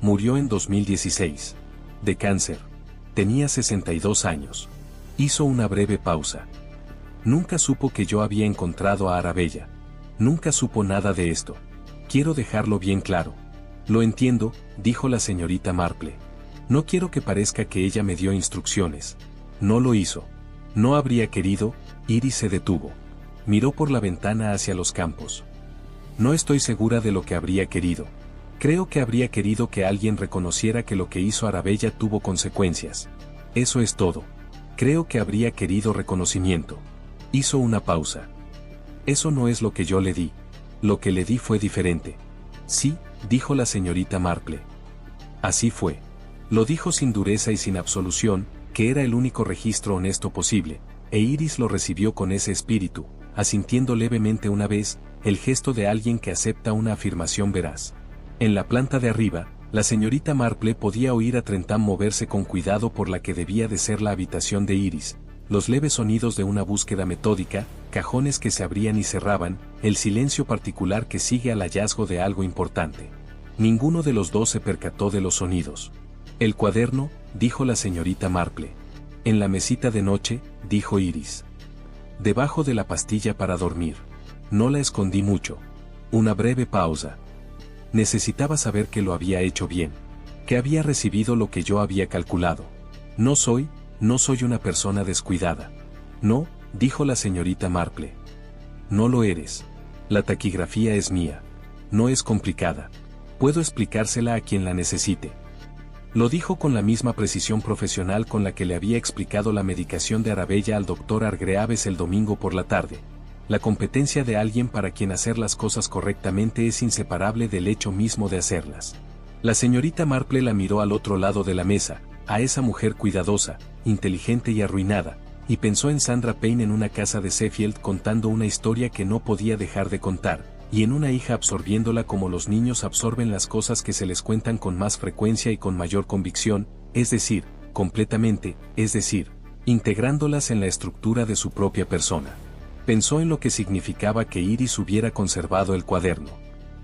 Murió en 2016. De cáncer. Tenía 62 años. Hizo una breve pausa. Nunca supo que yo había encontrado a Arabella. Nunca supo nada de esto. Quiero dejarlo bien claro. Lo entiendo, dijo la señorita Marple. No quiero que parezca que ella me dio instrucciones. No lo hizo. No habría querido. Iris se detuvo. Miró por la ventana hacia los campos. No estoy segura de lo que habría querido. Creo que habría querido que alguien reconociera que lo que hizo Arabella tuvo consecuencias. Eso es todo. Creo que habría querido reconocimiento. Hizo una pausa. Eso no es lo que yo le di. Lo que le di fue diferente. Sí, dijo la señorita Marple. Así fue. Lo dijo sin dureza y sin absolución, que era el único registro honesto posible, e Iris lo recibió con ese espíritu, asintiendo levemente una vez, el gesto de alguien que acepta una afirmación veraz. En la planta de arriba, la señorita Marple podía oír a Trentham moverse con cuidado por la que debía de ser la habitación de Iris, los leves sonidos de una búsqueda metódica, cajones que se abrían y cerraban, el silencio particular que sigue al hallazgo de algo importante. Ninguno de los dos se percató de los sonidos. El cuaderno, dijo la señorita Marple. En la mesita de noche, dijo Iris. Debajo de la pastilla para dormir. No la escondí mucho. Una breve pausa. Necesitaba saber que lo había hecho bien. Que había recibido lo que yo había calculado. No soy una persona descuidada. No, dijo la señorita Marple. No lo eres. La taquigrafía es mía. No es complicada. Puedo explicársela a quien la necesite. Lo dijo con la misma precisión profesional con la que le había explicado la medicación de Arabella al doctor Hargreaves el domingo por la tarde. La competencia de alguien para quien hacer las cosas correctamente es inseparable del hecho mismo de hacerlas. La señorita Marple la miró al otro lado de la mesa, a esa mujer cuidadosa, inteligente y arruinada, y pensó en Sandra Payne en una casa de Sheffield contando una historia que no podía dejar de contar, y en una hija absorbiéndola como los niños absorben las cosas que se les cuentan con más frecuencia y con mayor convicción, es decir, completamente, es decir, integrándolas en la estructura de su propia persona. Pensó en lo que significaba que Iris hubiera conservado el cuaderno.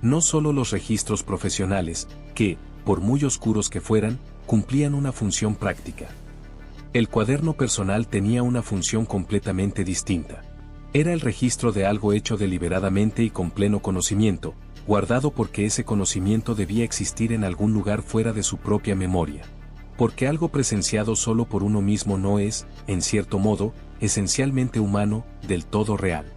No solo los registros profesionales, que, por muy oscuros que fueran, cumplían una función práctica. El cuaderno personal tenía una función completamente distinta. Era el registro de algo hecho deliberadamente y con pleno conocimiento, guardado porque ese conocimiento debía existir en algún lugar fuera de su propia memoria. Porque algo presenciado solo por uno mismo no es, en cierto modo, esencialmente humano, del todo real.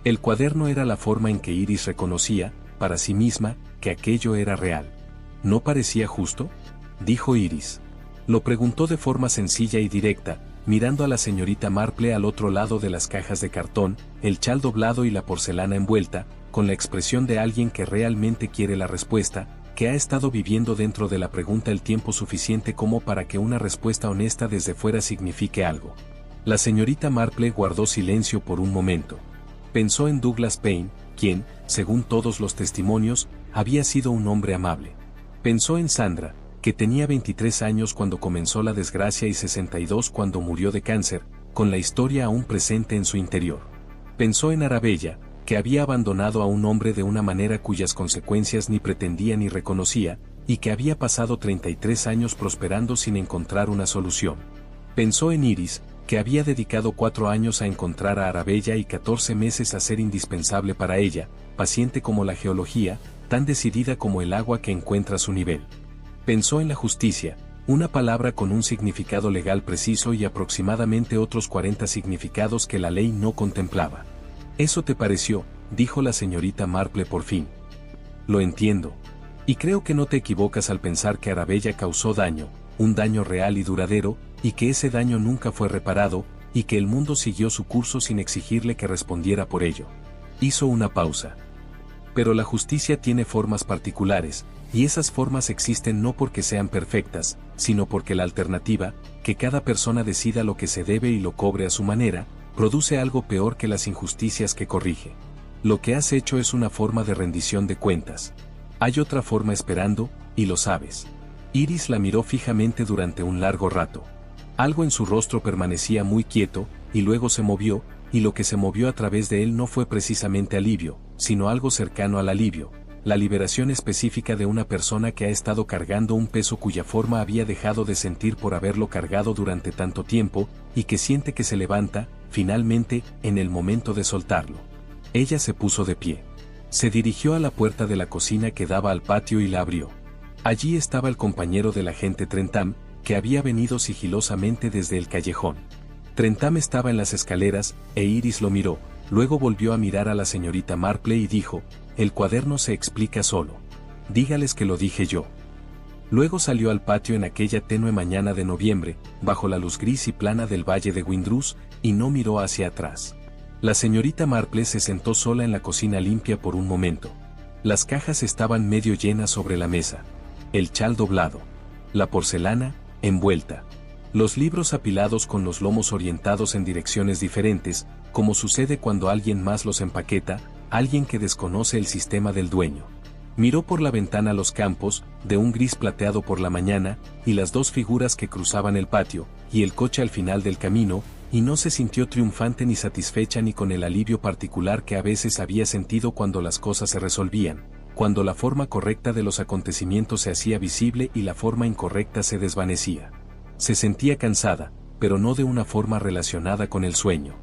El cuaderno era la forma en que Iris reconocía, para sí misma, que aquello era real. ¿No parecía justo?, dijo Iris. Lo preguntó de forma sencilla y directa, mirando a la señorita Marple al otro lado de las cajas de cartón, el chal doblado y la porcelana envuelta, con la expresión de alguien que realmente quiere la respuesta, que ha estado viviendo dentro de la pregunta el tiempo suficiente como para que una respuesta honesta desde fuera signifique algo. La señorita Marple guardó silencio por un momento. Pensó en Douglas Payne, quien, según todos los testimonios, había sido un hombre amable. Pensó en Sandra, que tenía 23 años cuando comenzó la desgracia y 62 cuando murió de cáncer, con la historia aún presente en su interior. Pensó en Arabella, que había abandonado a un hombre de una manera cuyas consecuencias ni pretendía ni reconocía, y que había pasado 33 años prosperando sin encontrar una solución. Pensó en Iris, que había dedicado 4 años a encontrar a Arabella y 14 meses a ser indispensable para ella, paciente como la geología, tan decidida como el agua que encuentra su nivel. Pensó en la justicia, Una palabra con un significado legal preciso y aproximadamente otros 40 significados que la ley no contemplaba. «¿Eso te pareció?», dijo la señorita Marple por fin. «Lo entiendo. Y creo que no te equivocas al pensar que Arabella causó daño, un daño real y duradero, y que ese daño nunca fue reparado, y que el mundo siguió su curso sin exigirle que respondiera por ello». Hizo una pausa. «Pero la justicia tiene formas particulares, y esas formas existen no porque sean perfectas, sino porque la alternativa, que cada persona decida lo que se debe y lo cobre a su manera, produce algo peor que las injusticias que corrige. Lo que has hecho es una forma de rendición de cuentas. Hay otra forma esperando, y lo sabes». Iris la miró fijamente durante un largo rato. Algo en su rostro permanecía muy quieto, y luego se movió, y lo que se movió a través de él no fue precisamente alivio, sino algo cercano al alivio, la liberación específica de una persona que ha estado cargando un peso cuya forma había dejado de sentir por haberlo cargado durante tanto tiempo, y que siente que se levanta, finalmente, en el momento de soltarlo. Ella se puso de pie. Se dirigió a la puerta de la cocina que daba al patio y la abrió. Allí estaba el compañero del agente Trentham, que había venido sigilosamente desde el callejón. Trentham estaba en las escaleras, e Iris lo miró, luego volvió a mirar a la señorita Marple y dijo: «El cuaderno se explica solo. Dígales que lo dije yo». Luego salió al patio en aquella tenue mañana de noviembre, bajo la luz gris y plana del valle de Windrush, y no miró hacia atrás. La señorita Marple se sentó sola en la cocina limpia por un momento. Las cajas estaban medio llenas sobre la mesa. El chal doblado. La porcelana, envuelta. Los libros apilados con los lomos orientados en direcciones diferentes, como sucede cuando alguien más los empaqueta, alguien que desconoce el sistema del dueño. Miró por la ventana los campos, de un gris plateado por la mañana, y las dos figuras que cruzaban el patio, y el coche al final del camino, y no se sintió triunfante ni satisfecha ni con el alivio particular que a veces había sentido cuando las cosas se resolvían, cuando la forma correcta de los acontecimientos se hacía visible y la forma incorrecta se desvanecía. Se sentía cansada, pero no de una forma relacionada con el sueño.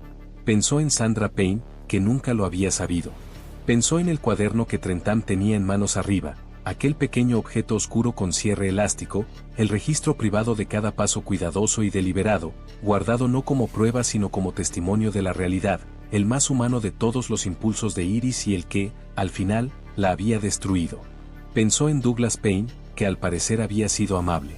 Pensó en Sandra Payne, que nunca lo había sabido. Pensó en el cuaderno que Trentham tenía en manos arriba, aquel pequeño objeto oscuro con cierre elástico, el registro privado de cada paso cuidadoso y deliberado, guardado no como prueba sino como testimonio de la realidad, el más humano de todos los impulsos de Iris y el que, al final, la había destruido. Pensó en Douglas Payne, que al parecer había sido amable.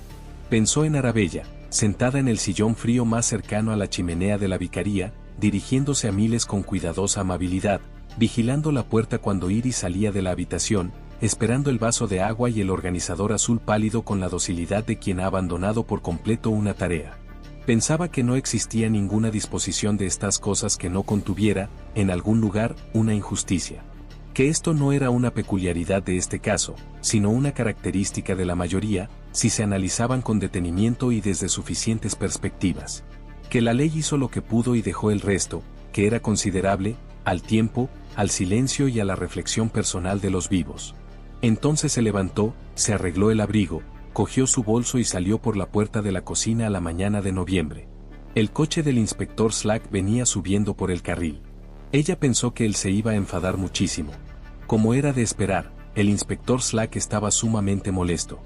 Pensó en Arabella, sentada en el sillón frío más cercano a la chimenea de la vicaría, dirigiéndose a Miles con cuidadosa amabilidad, vigilando la puerta cuando Iris salía de la habitación, esperando el vaso de agua y el organizador azul pálido con la docilidad de quien ha abandonado por completo una tarea. Pensaba que no existía ninguna disposición de estas cosas que no contuviera, en algún lugar, una injusticia. Que esto no era una peculiaridad de este caso, sino una característica de la mayoría, si se analizaban con detenimiento y desde suficientes perspectivas. Que la ley hizo lo que pudo y dejó el resto, que era considerable, al tiempo, al silencio y a la reflexión personal de los vivos. Entonces se levantó, se arregló el abrigo, cogió su bolso y salió por la puerta de la cocina a la mañana de noviembre. El coche del inspector Slack venía subiendo por el carril. Ella pensó que él se iba a enfadar muchísimo. Como era de esperar, el inspector Slack estaba sumamente molesto.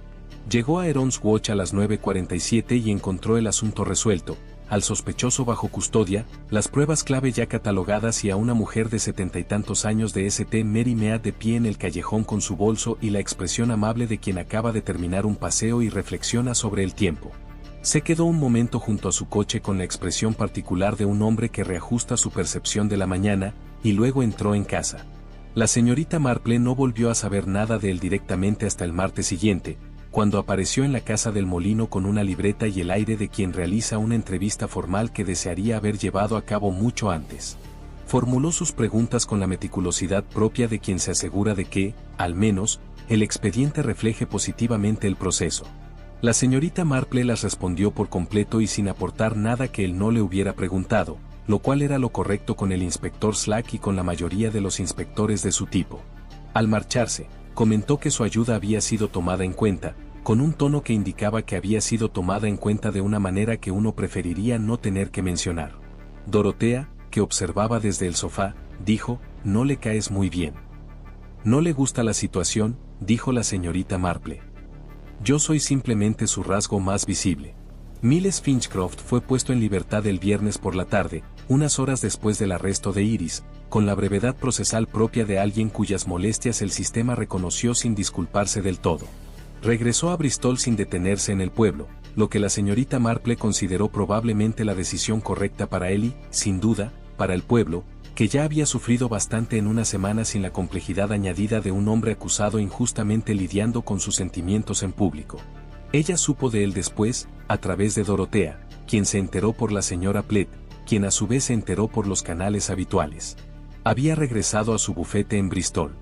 Llegó a Heron's Watch a las 9:47 y encontró el asunto resuelto, al sospechoso bajo custodia, las pruebas clave ya catalogadas y a una mujer de 70 y tantos años de St. Mary Mead de pie en el callejón con su bolso y la expresión amable de quien acaba de terminar un paseo y reflexiona sobre el tiempo. Se quedó un momento junto a su coche con la expresión particular de un hombre que reajusta su percepción de la mañana, y luego entró en casa. La señorita Marple no volvió a saber nada de él directamente hasta el martes siguiente, cuando apareció en la casa del molino con una libreta y el aire de quien realiza una entrevista formal que desearía haber llevado a cabo mucho antes. Formuló sus preguntas con la meticulosidad propia de quien se asegura de que, al menos, el expediente refleje positivamente el proceso. La señorita Marple las respondió por completo y sin aportar nada que él no le hubiera preguntado, lo cual era lo correcto con el inspector Slack y con la mayoría de los inspectores de su tipo. Al marcharse, comentó que su ayuda había sido tomada en cuenta, con un tono que indicaba que había sido tomada en cuenta de una manera que uno preferiría no tener que mencionar. Dorotea, que observaba desde el sofá, dijo: «No le caes muy bien». «No le gusta la situación», dijo la señorita Marple. Yo soy simplemente su rasgo más visible. Miles Finchcroft fue puesto en libertad el viernes por la tarde, unas horas después del arresto de Iris, con la brevedad procesal propia de alguien cuyas molestias el sistema reconoció sin disculparse del todo. Regresó a Bristol sin detenerse en el pueblo, lo que la señorita Marple consideró probablemente la decisión correcta para él y, sin duda, para el pueblo, que ya había sufrido bastante en una semana sin la complejidad añadida de un hombre acusado injustamente lidiando con sus sentimientos en público. Ella supo de él después, a través de Dorotea, quien se enteró por la señora Plett, quien a su vez se enteró por los canales habituales. Había regresado a su bufete en Bristol.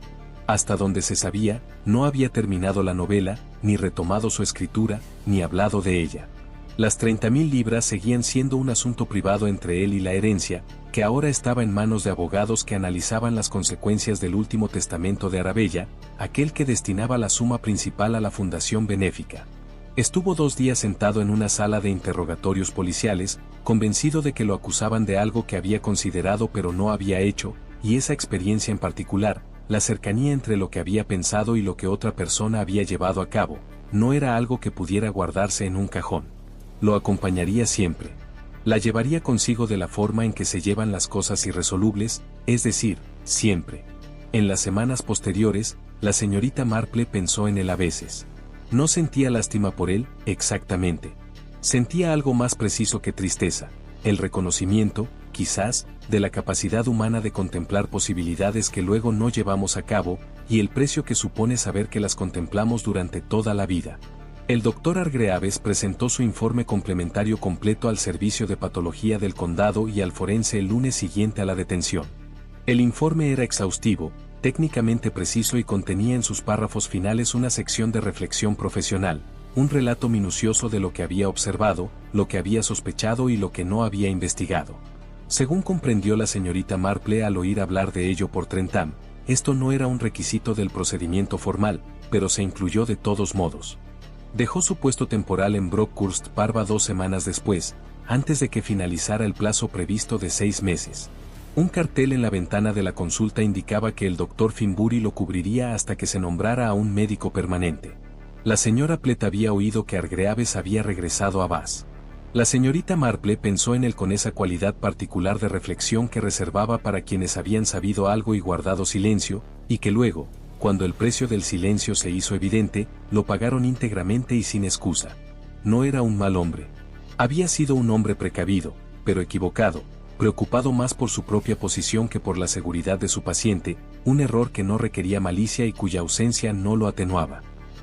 Hasta donde se sabía, no había terminado la novela, ni retomado su escritura, ni hablado de ella. Las 30.000 libras seguían siendo un asunto privado entre él y la herencia, que ahora estaba en manos de abogados que analizaban las consecuencias del último testamento de Arabella, aquel que destinaba la suma principal a la fundación benéfica. Estuvo 2 días sentado en una sala de interrogatorios policiales, convencido de que lo acusaban de algo que había considerado pero no había hecho, y esa experiencia en particular, la cercanía entre lo que había pensado y lo que otra persona había llevado a cabo, no era algo que pudiera guardarse en un cajón. Lo acompañaría siempre. La llevaría consigo de la forma en que se llevan las cosas irresolubles, es decir, siempre. En las semanas posteriores, la señorita Marple pensó en él a veces. No sentía lástima por él, exactamente. Sentía algo más preciso que tristeza, el reconocimiento, quizás, de la capacidad humana de contemplar posibilidades que luego no llevamos a cabo, y el precio que supone saber que las contemplamos durante toda la vida. El doctor Hargreaves presentó su informe complementario completo al servicio de patología del condado y al forense el lunes siguiente a la detención. El informe era exhaustivo, técnicamente preciso y contenía en sus párrafos finales una sección de reflexión profesional, un relato minucioso de lo que había observado, lo que había sospechado y lo que no había investigado. Según comprendió la señorita Marple al oír hablar de ello por Trentham, esto no era un requisito del procedimiento formal, pero se incluyó de todos modos. Dejó su puesto temporal en Brockhurst Parva 2 semanas después, antes de que finalizara el plazo previsto de 6 meses. Un cartel en la ventana de la consulta indicaba que el doctor Finbury lo cubriría hasta que se nombrara a un médico permanente. La señora Plett había oído que Hargreaves había regresado a Bath. La señorita Marple pensó en él con esa cualidad particular de reflexión que reservaba para quienes habían sabido algo y guardado silencio, y que luego, cuando el precio del silencio se hizo evidente, lo pagaron íntegramente y sin excusa. No era un mal hombre. Había sido un hombre precavido, pero equivocado, preocupado más por su propia posición que por la seguridad de su paciente, un error que no requería malicia y cuya ausencia no lo atenuaba.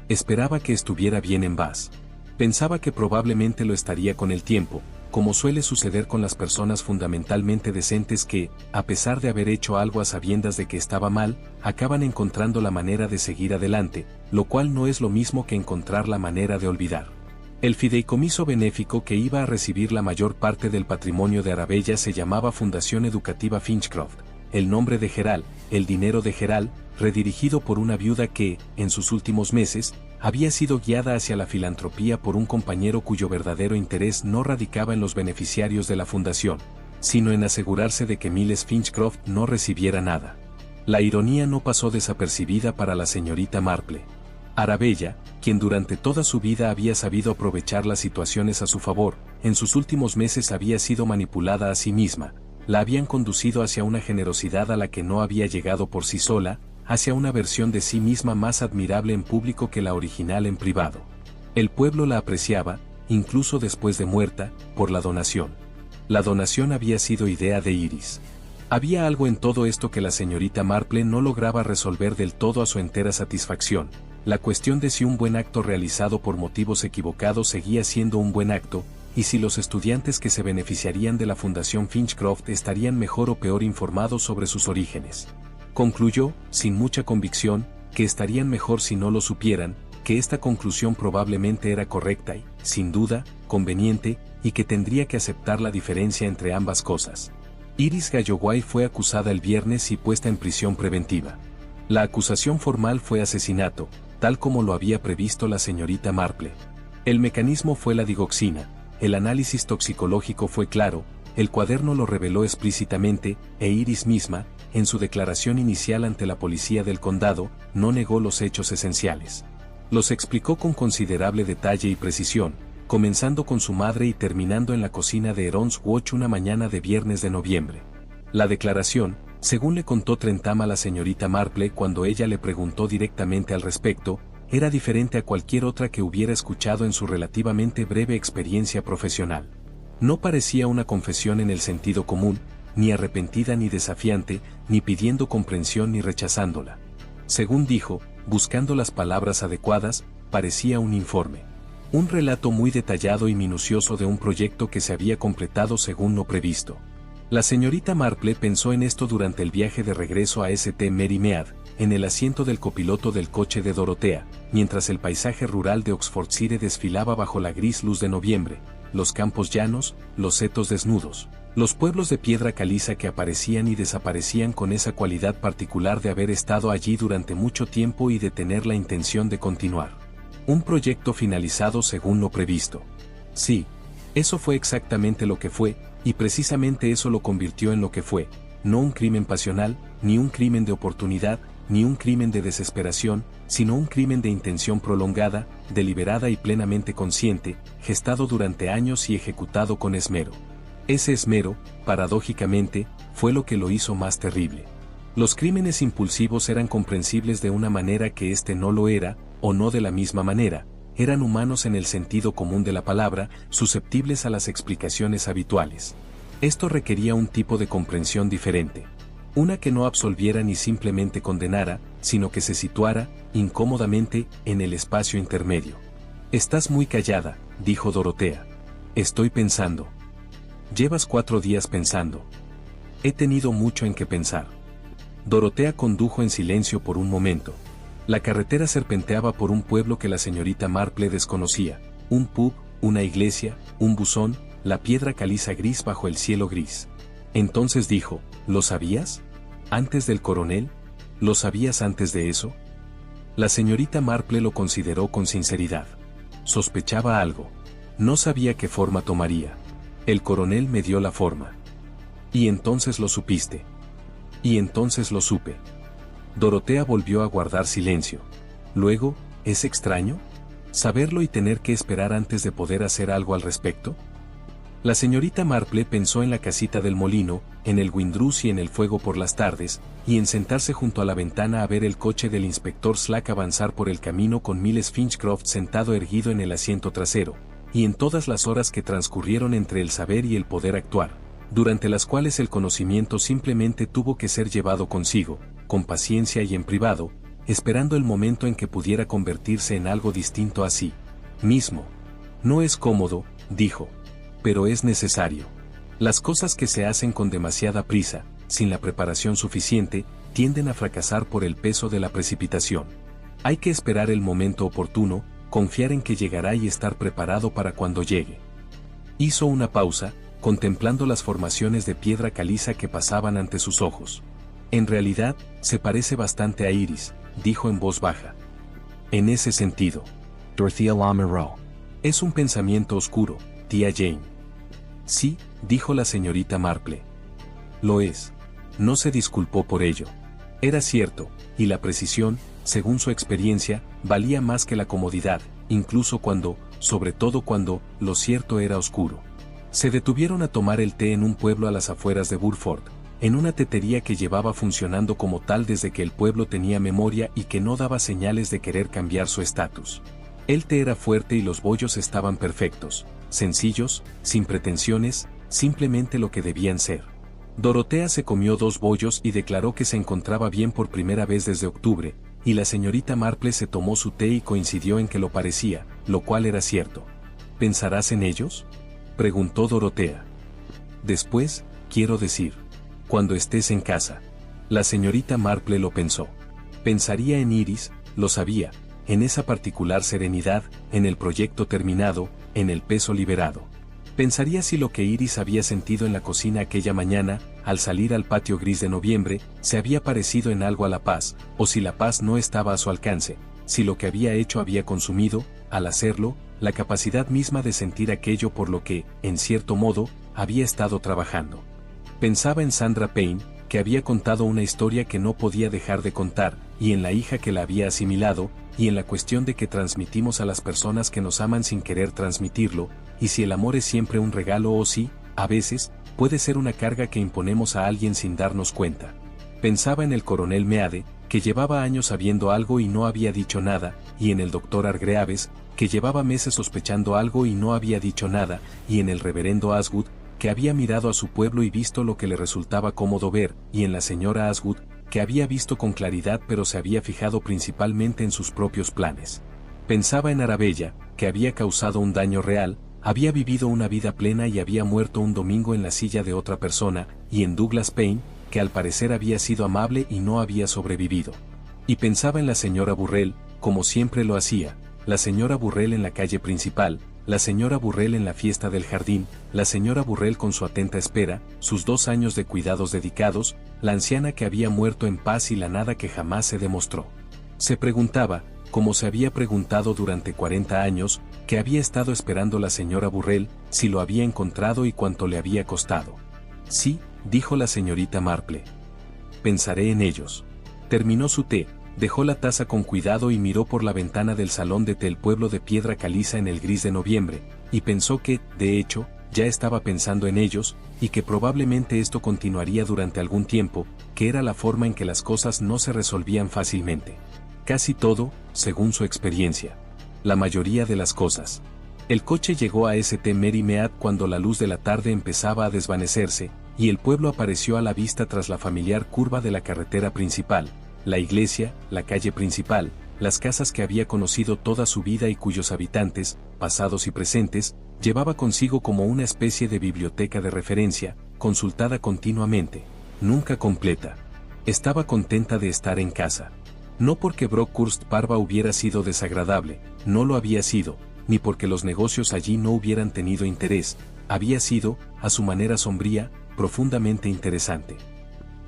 Esperaba que estuviera bien en Bath. Pensaba que probablemente lo estaría con el tiempo, como suele suceder con las personas fundamentalmente decentes que, a pesar de haber hecho algo a sabiendas de que estaba mal, acaban encontrando la manera de seguir adelante, lo cual no es lo mismo que encontrar la manera de olvidar. El fideicomiso benéfico que iba a recibir la mayor parte del patrimonio de Arabella se llamaba Fundación Educativa Finchcroft, el nombre de Gerald, el dinero de Gerald, redirigido por una viuda que, en sus últimos meses, había sido guiada hacia la filantropía por un compañero cuyo verdadero interés no radicaba en los beneficiarios de la fundación, sino en asegurarse de que Miles Finchcroft no recibiera nada. La ironía no pasó desapercibida para la señorita Marple. Arabella, quien durante toda su vida había sabido aprovechar las situaciones a su favor, en sus últimos meses había sido manipulada a sí misma, la habían conducido hacia una generosidad a la que no había llegado por sí sola, hacia una versión de sí misma más admirable en público que la original en privado. El pueblo la apreciaba, incluso después de muerta, por la donación. La donación había sido idea de Iris. Había algo en todo esto que la señorita Marple no lograba resolver del todo a su entera satisfacción, la cuestión de si un buen acto realizado por motivos equivocados seguía siendo un buen acto, y si los estudiantes que se beneficiarían de la Fundación Finchcroft estarían mejor o peor informados sobre sus orígenes. Concluyó, sin mucha convicción, que estarían mejor si no lo supieran, que esta conclusión probablemente era correcta y, sin duda, conveniente, y que tendría que aceptar la diferencia entre ambas cosas. Iris Galloway fue acusada el viernes y puesta en prisión preventiva. La acusación formal fue asesinato, tal como lo había previsto la señorita Marple. El mecanismo fue la digoxina, el análisis toxicológico fue claro, el cuaderno lo reveló explícitamente, e Iris misma, en su declaración inicial ante la policía del condado, no negó los hechos esenciales. Los explicó con considerable detalle y precisión, comenzando con su madre y terminando en la cocina de Heron's Watch una mañana de viernes de noviembre. La declaración, según le contó Trentham a la señorita Marple cuando ella le preguntó directamente al respecto, era diferente a cualquier otra que hubiera escuchado en su relativamente breve experiencia profesional. No parecía una confesión en el sentido común, ni arrepentida ni desafiante, ni pidiendo comprensión ni rechazándola. Según dijo, buscando las palabras adecuadas, parecía un informe. Un relato muy detallado y minucioso de un proyecto que se había completado según lo previsto. La señorita Marple pensó en esto durante el viaje de regreso a St. Mary Mead, en el asiento del copiloto del coche de Dorotea, mientras el paisaje rural de Oxfordshire desfilaba bajo la gris luz de noviembre, los campos llanos, los setos desnudos, los pueblos de piedra caliza que aparecían y desaparecían con esa cualidad particular de haber estado allí durante mucho tiempo y de tener la intención de continuar. Un proyecto finalizado según lo previsto. Sí, eso fue exactamente lo que fue, y precisamente eso lo convirtió en lo que fue, no un crimen pasional, ni un crimen de oportunidad, ni un crimen de desesperación, sino un crimen de intención prolongada, deliberada y plenamente consciente, gestado durante años y ejecutado con esmero. Ese esmero, paradójicamente, fue lo que lo hizo más terrible. Los crímenes impulsivos eran comprensibles de una manera que este no lo era, o no de la misma manera, eran humanos en el sentido común de la palabra, susceptibles a las explicaciones habituales. Esto requería un tipo de comprensión diferente. Una que no absolviera ni simplemente condenara, sino que se situara, incómodamente, en el espacio intermedio. «Estás muy callada», dijo Dorotea. «Estoy pensando». «Llevas 4 días pensando». «He tenido mucho en qué pensar». Dorotea condujo en silencio por un momento. La carretera serpenteaba por un pueblo que la señorita Marple desconocía, un pub, una iglesia, un buzón, la piedra caliza gris bajo el cielo gris. Entonces dijo, ¿lo sabías? ¿Antes del coronel? ¿Lo sabías antes de eso? La señorita Marple lo consideró con sinceridad. Sospechaba algo. No sabía qué forma tomaría. El coronel me dio la forma. Y entonces lo supiste. Y entonces lo supe. Dorotea volvió a guardar silencio. Luego, ¿es extraño? ¿Saberlo y tener que esperar antes de poder hacer algo al respecto? La señorita Marple pensó en la casita del molino, en el Windrush y en el fuego por las tardes, y en sentarse junto a la ventana a ver el coche del inspector Slack avanzar por el camino con Miles Finchcroft sentado erguido en el asiento trasero, y en todas las horas que transcurrieron entre el saber y el poder actuar, durante las cuales el conocimiento simplemente tuvo que ser llevado consigo, con paciencia y en privado, esperando el momento en que pudiera convertirse en algo distinto a sí mismo. No es cómodo, dijo, pero es necesario. Las cosas que se hacen con demasiada prisa, sin la preparación suficiente, tienden a fracasar por el peso de la precipitación. Hay que esperar el momento oportuno, confiar en que llegará y estar preparado para cuando llegue. Hizo una pausa, contemplando las formaciones de piedra caliza que pasaban ante sus ojos. En realidad, se parece bastante a Iris, dijo en voz baja. En ese sentido, Dorothea Lamoureux. Es un pensamiento oscuro, tía Jane. Sí, dijo la señorita Marple. Lo es. No se disculpó por ello. Era cierto, y la precisión, según su experiencia, valía más que la comodidad, incluso cuando, sobre todo cuando, lo cierto era oscuro. Se detuvieron a tomar el té en un pueblo a las afueras de Burford, en una tetería que llevaba funcionando como tal desde que el pueblo tenía memoria y que no daba señales de querer cambiar su estatus. El té era fuerte y los bollos estaban perfectos, sencillos, sin pretensiones, simplemente lo que debían ser. Dorotea se comió 2 bollos y declaró que se encontraba bien por primera vez desde octubre, y la señorita Marple se tomó su té y coincidió en que lo parecía, lo cual era cierto. ¿Pensarás en ellos?, preguntó Dorotea. Después, quiero decir, cuando estés en casa. La señorita Marple lo pensó. Pensaría en Iris, lo sabía, en esa particular serenidad, en el proyecto terminado, en el peso liberado. Pensaría si lo que Iris había sentido en la cocina aquella mañana, al salir al patio gris de noviembre, se había parecido en algo a la paz, o si la paz no estaba a su alcance, si lo que había hecho había consumido, al hacerlo, la capacidad misma de sentir aquello por lo que, en cierto modo, había estado trabajando. Pensaba en Sandra Payne, que había contado una historia que no podía dejar de contar, y en la hija que la había asimilado, y en la cuestión de que transmitimos a las personas que nos aman sin querer transmitirlo, y si el amor es siempre un regalo o si, a veces, puede ser una carga que imponemos a alguien sin darnos cuenta. Pensaba en el coronel Meade, que llevaba años sabiendo algo y no había dicho nada, y en el doctor Hargreaves, que llevaba meses sospechando algo y no había dicho nada, y en el reverendo Asgood, que había mirado a su pueblo y visto lo que le resultaba cómodo ver, y en la señora Asgood, que había visto con claridad pero se había fijado principalmente en sus propios planes. Pensaba en Arabella, que había causado un daño real, había vivido una vida plena y había muerto un domingo en la silla de otra persona, y en Douglas Payne, que al parecer había sido amable y no había sobrevivido. Y pensaba en la señora Burrell, como siempre lo hacía, la señora Burrell en la calle principal, la señora Burrell en la fiesta del jardín, la señora Burrell con su atenta espera, sus 2 años de cuidados dedicados, la anciana que había muerto en paz y la nada que jamás se demostró. Se preguntaba, como se había preguntado durante 40 años, que había estado esperando la señora Burrell, si lo había encontrado y cuánto le había costado. Sí, dijo la señorita Marple. Pensaré en ellos. Terminó su té, dejó la taza con cuidado y miró por la ventana del salón de té el pueblo de piedra caliza en el gris de noviembre, y pensó que, de hecho, ya estaba pensando en ellos, y que probablemente esto continuaría durante algún tiempo, que era la forma en que las cosas no se resolvían fácilmente. Casi todo, según su experiencia. La mayoría de las cosas. El coche llegó a St. Mary Mead cuando la luz de la tarde empezaba a desvanecerse, y el pueblo apareció a la vista tras la familiar curva de la carretera principal, la iglesia, la calle principal, las casas que había conocido toda su vida y cuyos habitantes, pasados y presentes, llevaba consigo como una especie de biblioteca de referencia, consultada continuamente, nunca completa. Estaba contenta de estar en casa. No porque Brockhurst Parva hubiera sido desagradable, no lo había sido, ni porque los negocios allí no hubieran tenido interés, había sido, a su manera sombría, profundamente interesante.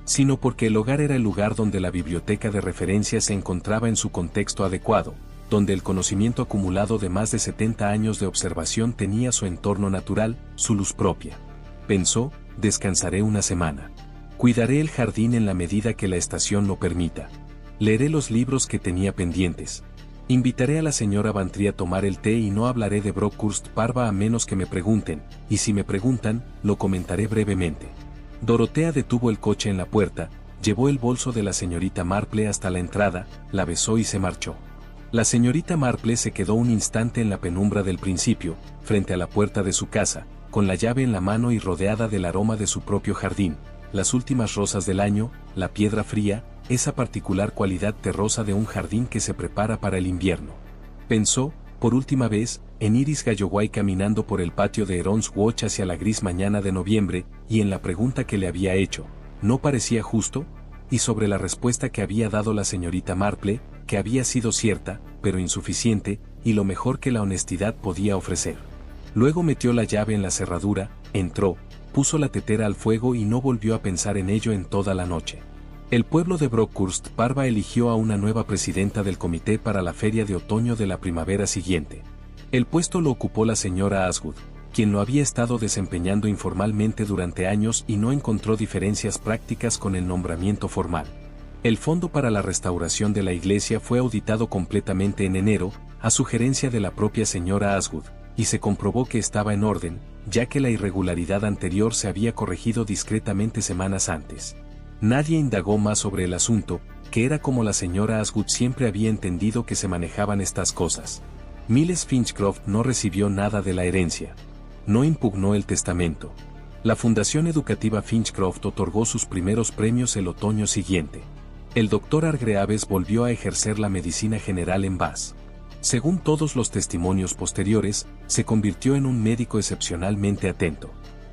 Sino porque el hogar era el lugar donde la biblioteca de referencia se encontraba en su contexto adecuado, donde el conocimiento acumulado de más de 70 años de observación tenía su entorno natural, su luz propia. Pensó, descansaré una semana. Cuidaré el jardín en la medida que la estación lo permita. Leeré los libros que tenía pendientes. Invitaré a la señora Bantry a tomar el té y no hablaré de Brockhurst Parva a menos que me pregunten, y si me preguntan, lo comentaré brevemente. Dorotea detuvo el coche en la puerta, llevó el bolso de la señorita Marple hasta la entrada, la besó y se marchó. La señorita Marple se quedó un instante en la penumbra del principio, frente a la puerta de su casa, con la llave en la mano y rodeada del aroma de su propio jardín, las últimas rosas del año, la piedra fría, esa particular cualidad terrosa de un jardín que se prepara para el invierno. Pensó, por última vez, en Iris Galloway caminando por el patio de Heron's Watch hacia la gris mañana de noviembre, y en la pregunta que le había hecho, ¿no parecía justo?, y sobre la respuesta que había dado la señorita Marple, que había sido cierta, pero insuficiente, y lo mejor que la honestidad podía ofrecer. Luego metió la llave en la cerradura, entró, puso la tetera al fuego y no volvió a pensar en ello en toda la noche. El pueblo de Brockhurst Parva eligió a una nueva presidenta del comité para la feria de otoño de la primavera siguiente. El puesto lo ocupó la señora Asgood, quien lo había estado desempeñando informalmente durante años y no encontró diferencias prácticas con el nombramiento formal. El fondo para la restauración de la iglesia fue auditado completamente en enero, a sugerencia de la propia señora Asgood, y se comprobó que estaba en orden, ya que la irregularidad anterior se había corregido discretamente semanas antes. Nadie indagó más sobre el asunto, que era como la señora Asgood siempre había entendido que se manejaban estas cosas. Miles Finchcroft no recibió nada de la herencia. No impugnó el testamento. La Fundación Educativa Finchcroft otorgó sus primeros premios el otoño siguiente. El doctor Hargreaves volvió a ejercer la medicina general en Bath. Según todos los testimonios posteriores, se convirtió en un médico excepcionalmente atento.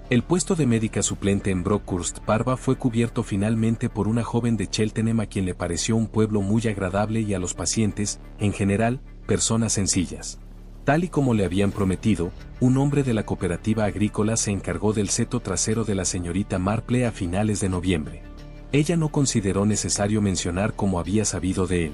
El puesto de médica suplente en Brockhurst Parva fue cubierto finalmente por una joven de Cheltenham a quien le pareció un pueblo muy agradable y a los pacientes, en general, personas sencillas. Tal y como le habían prometido, un hombre de la cooperativa agrícola se encargó del seto trasero de la señorita Marple a finales de noviembre. Ella no consideró necesario mencionar cómo había sabido de él.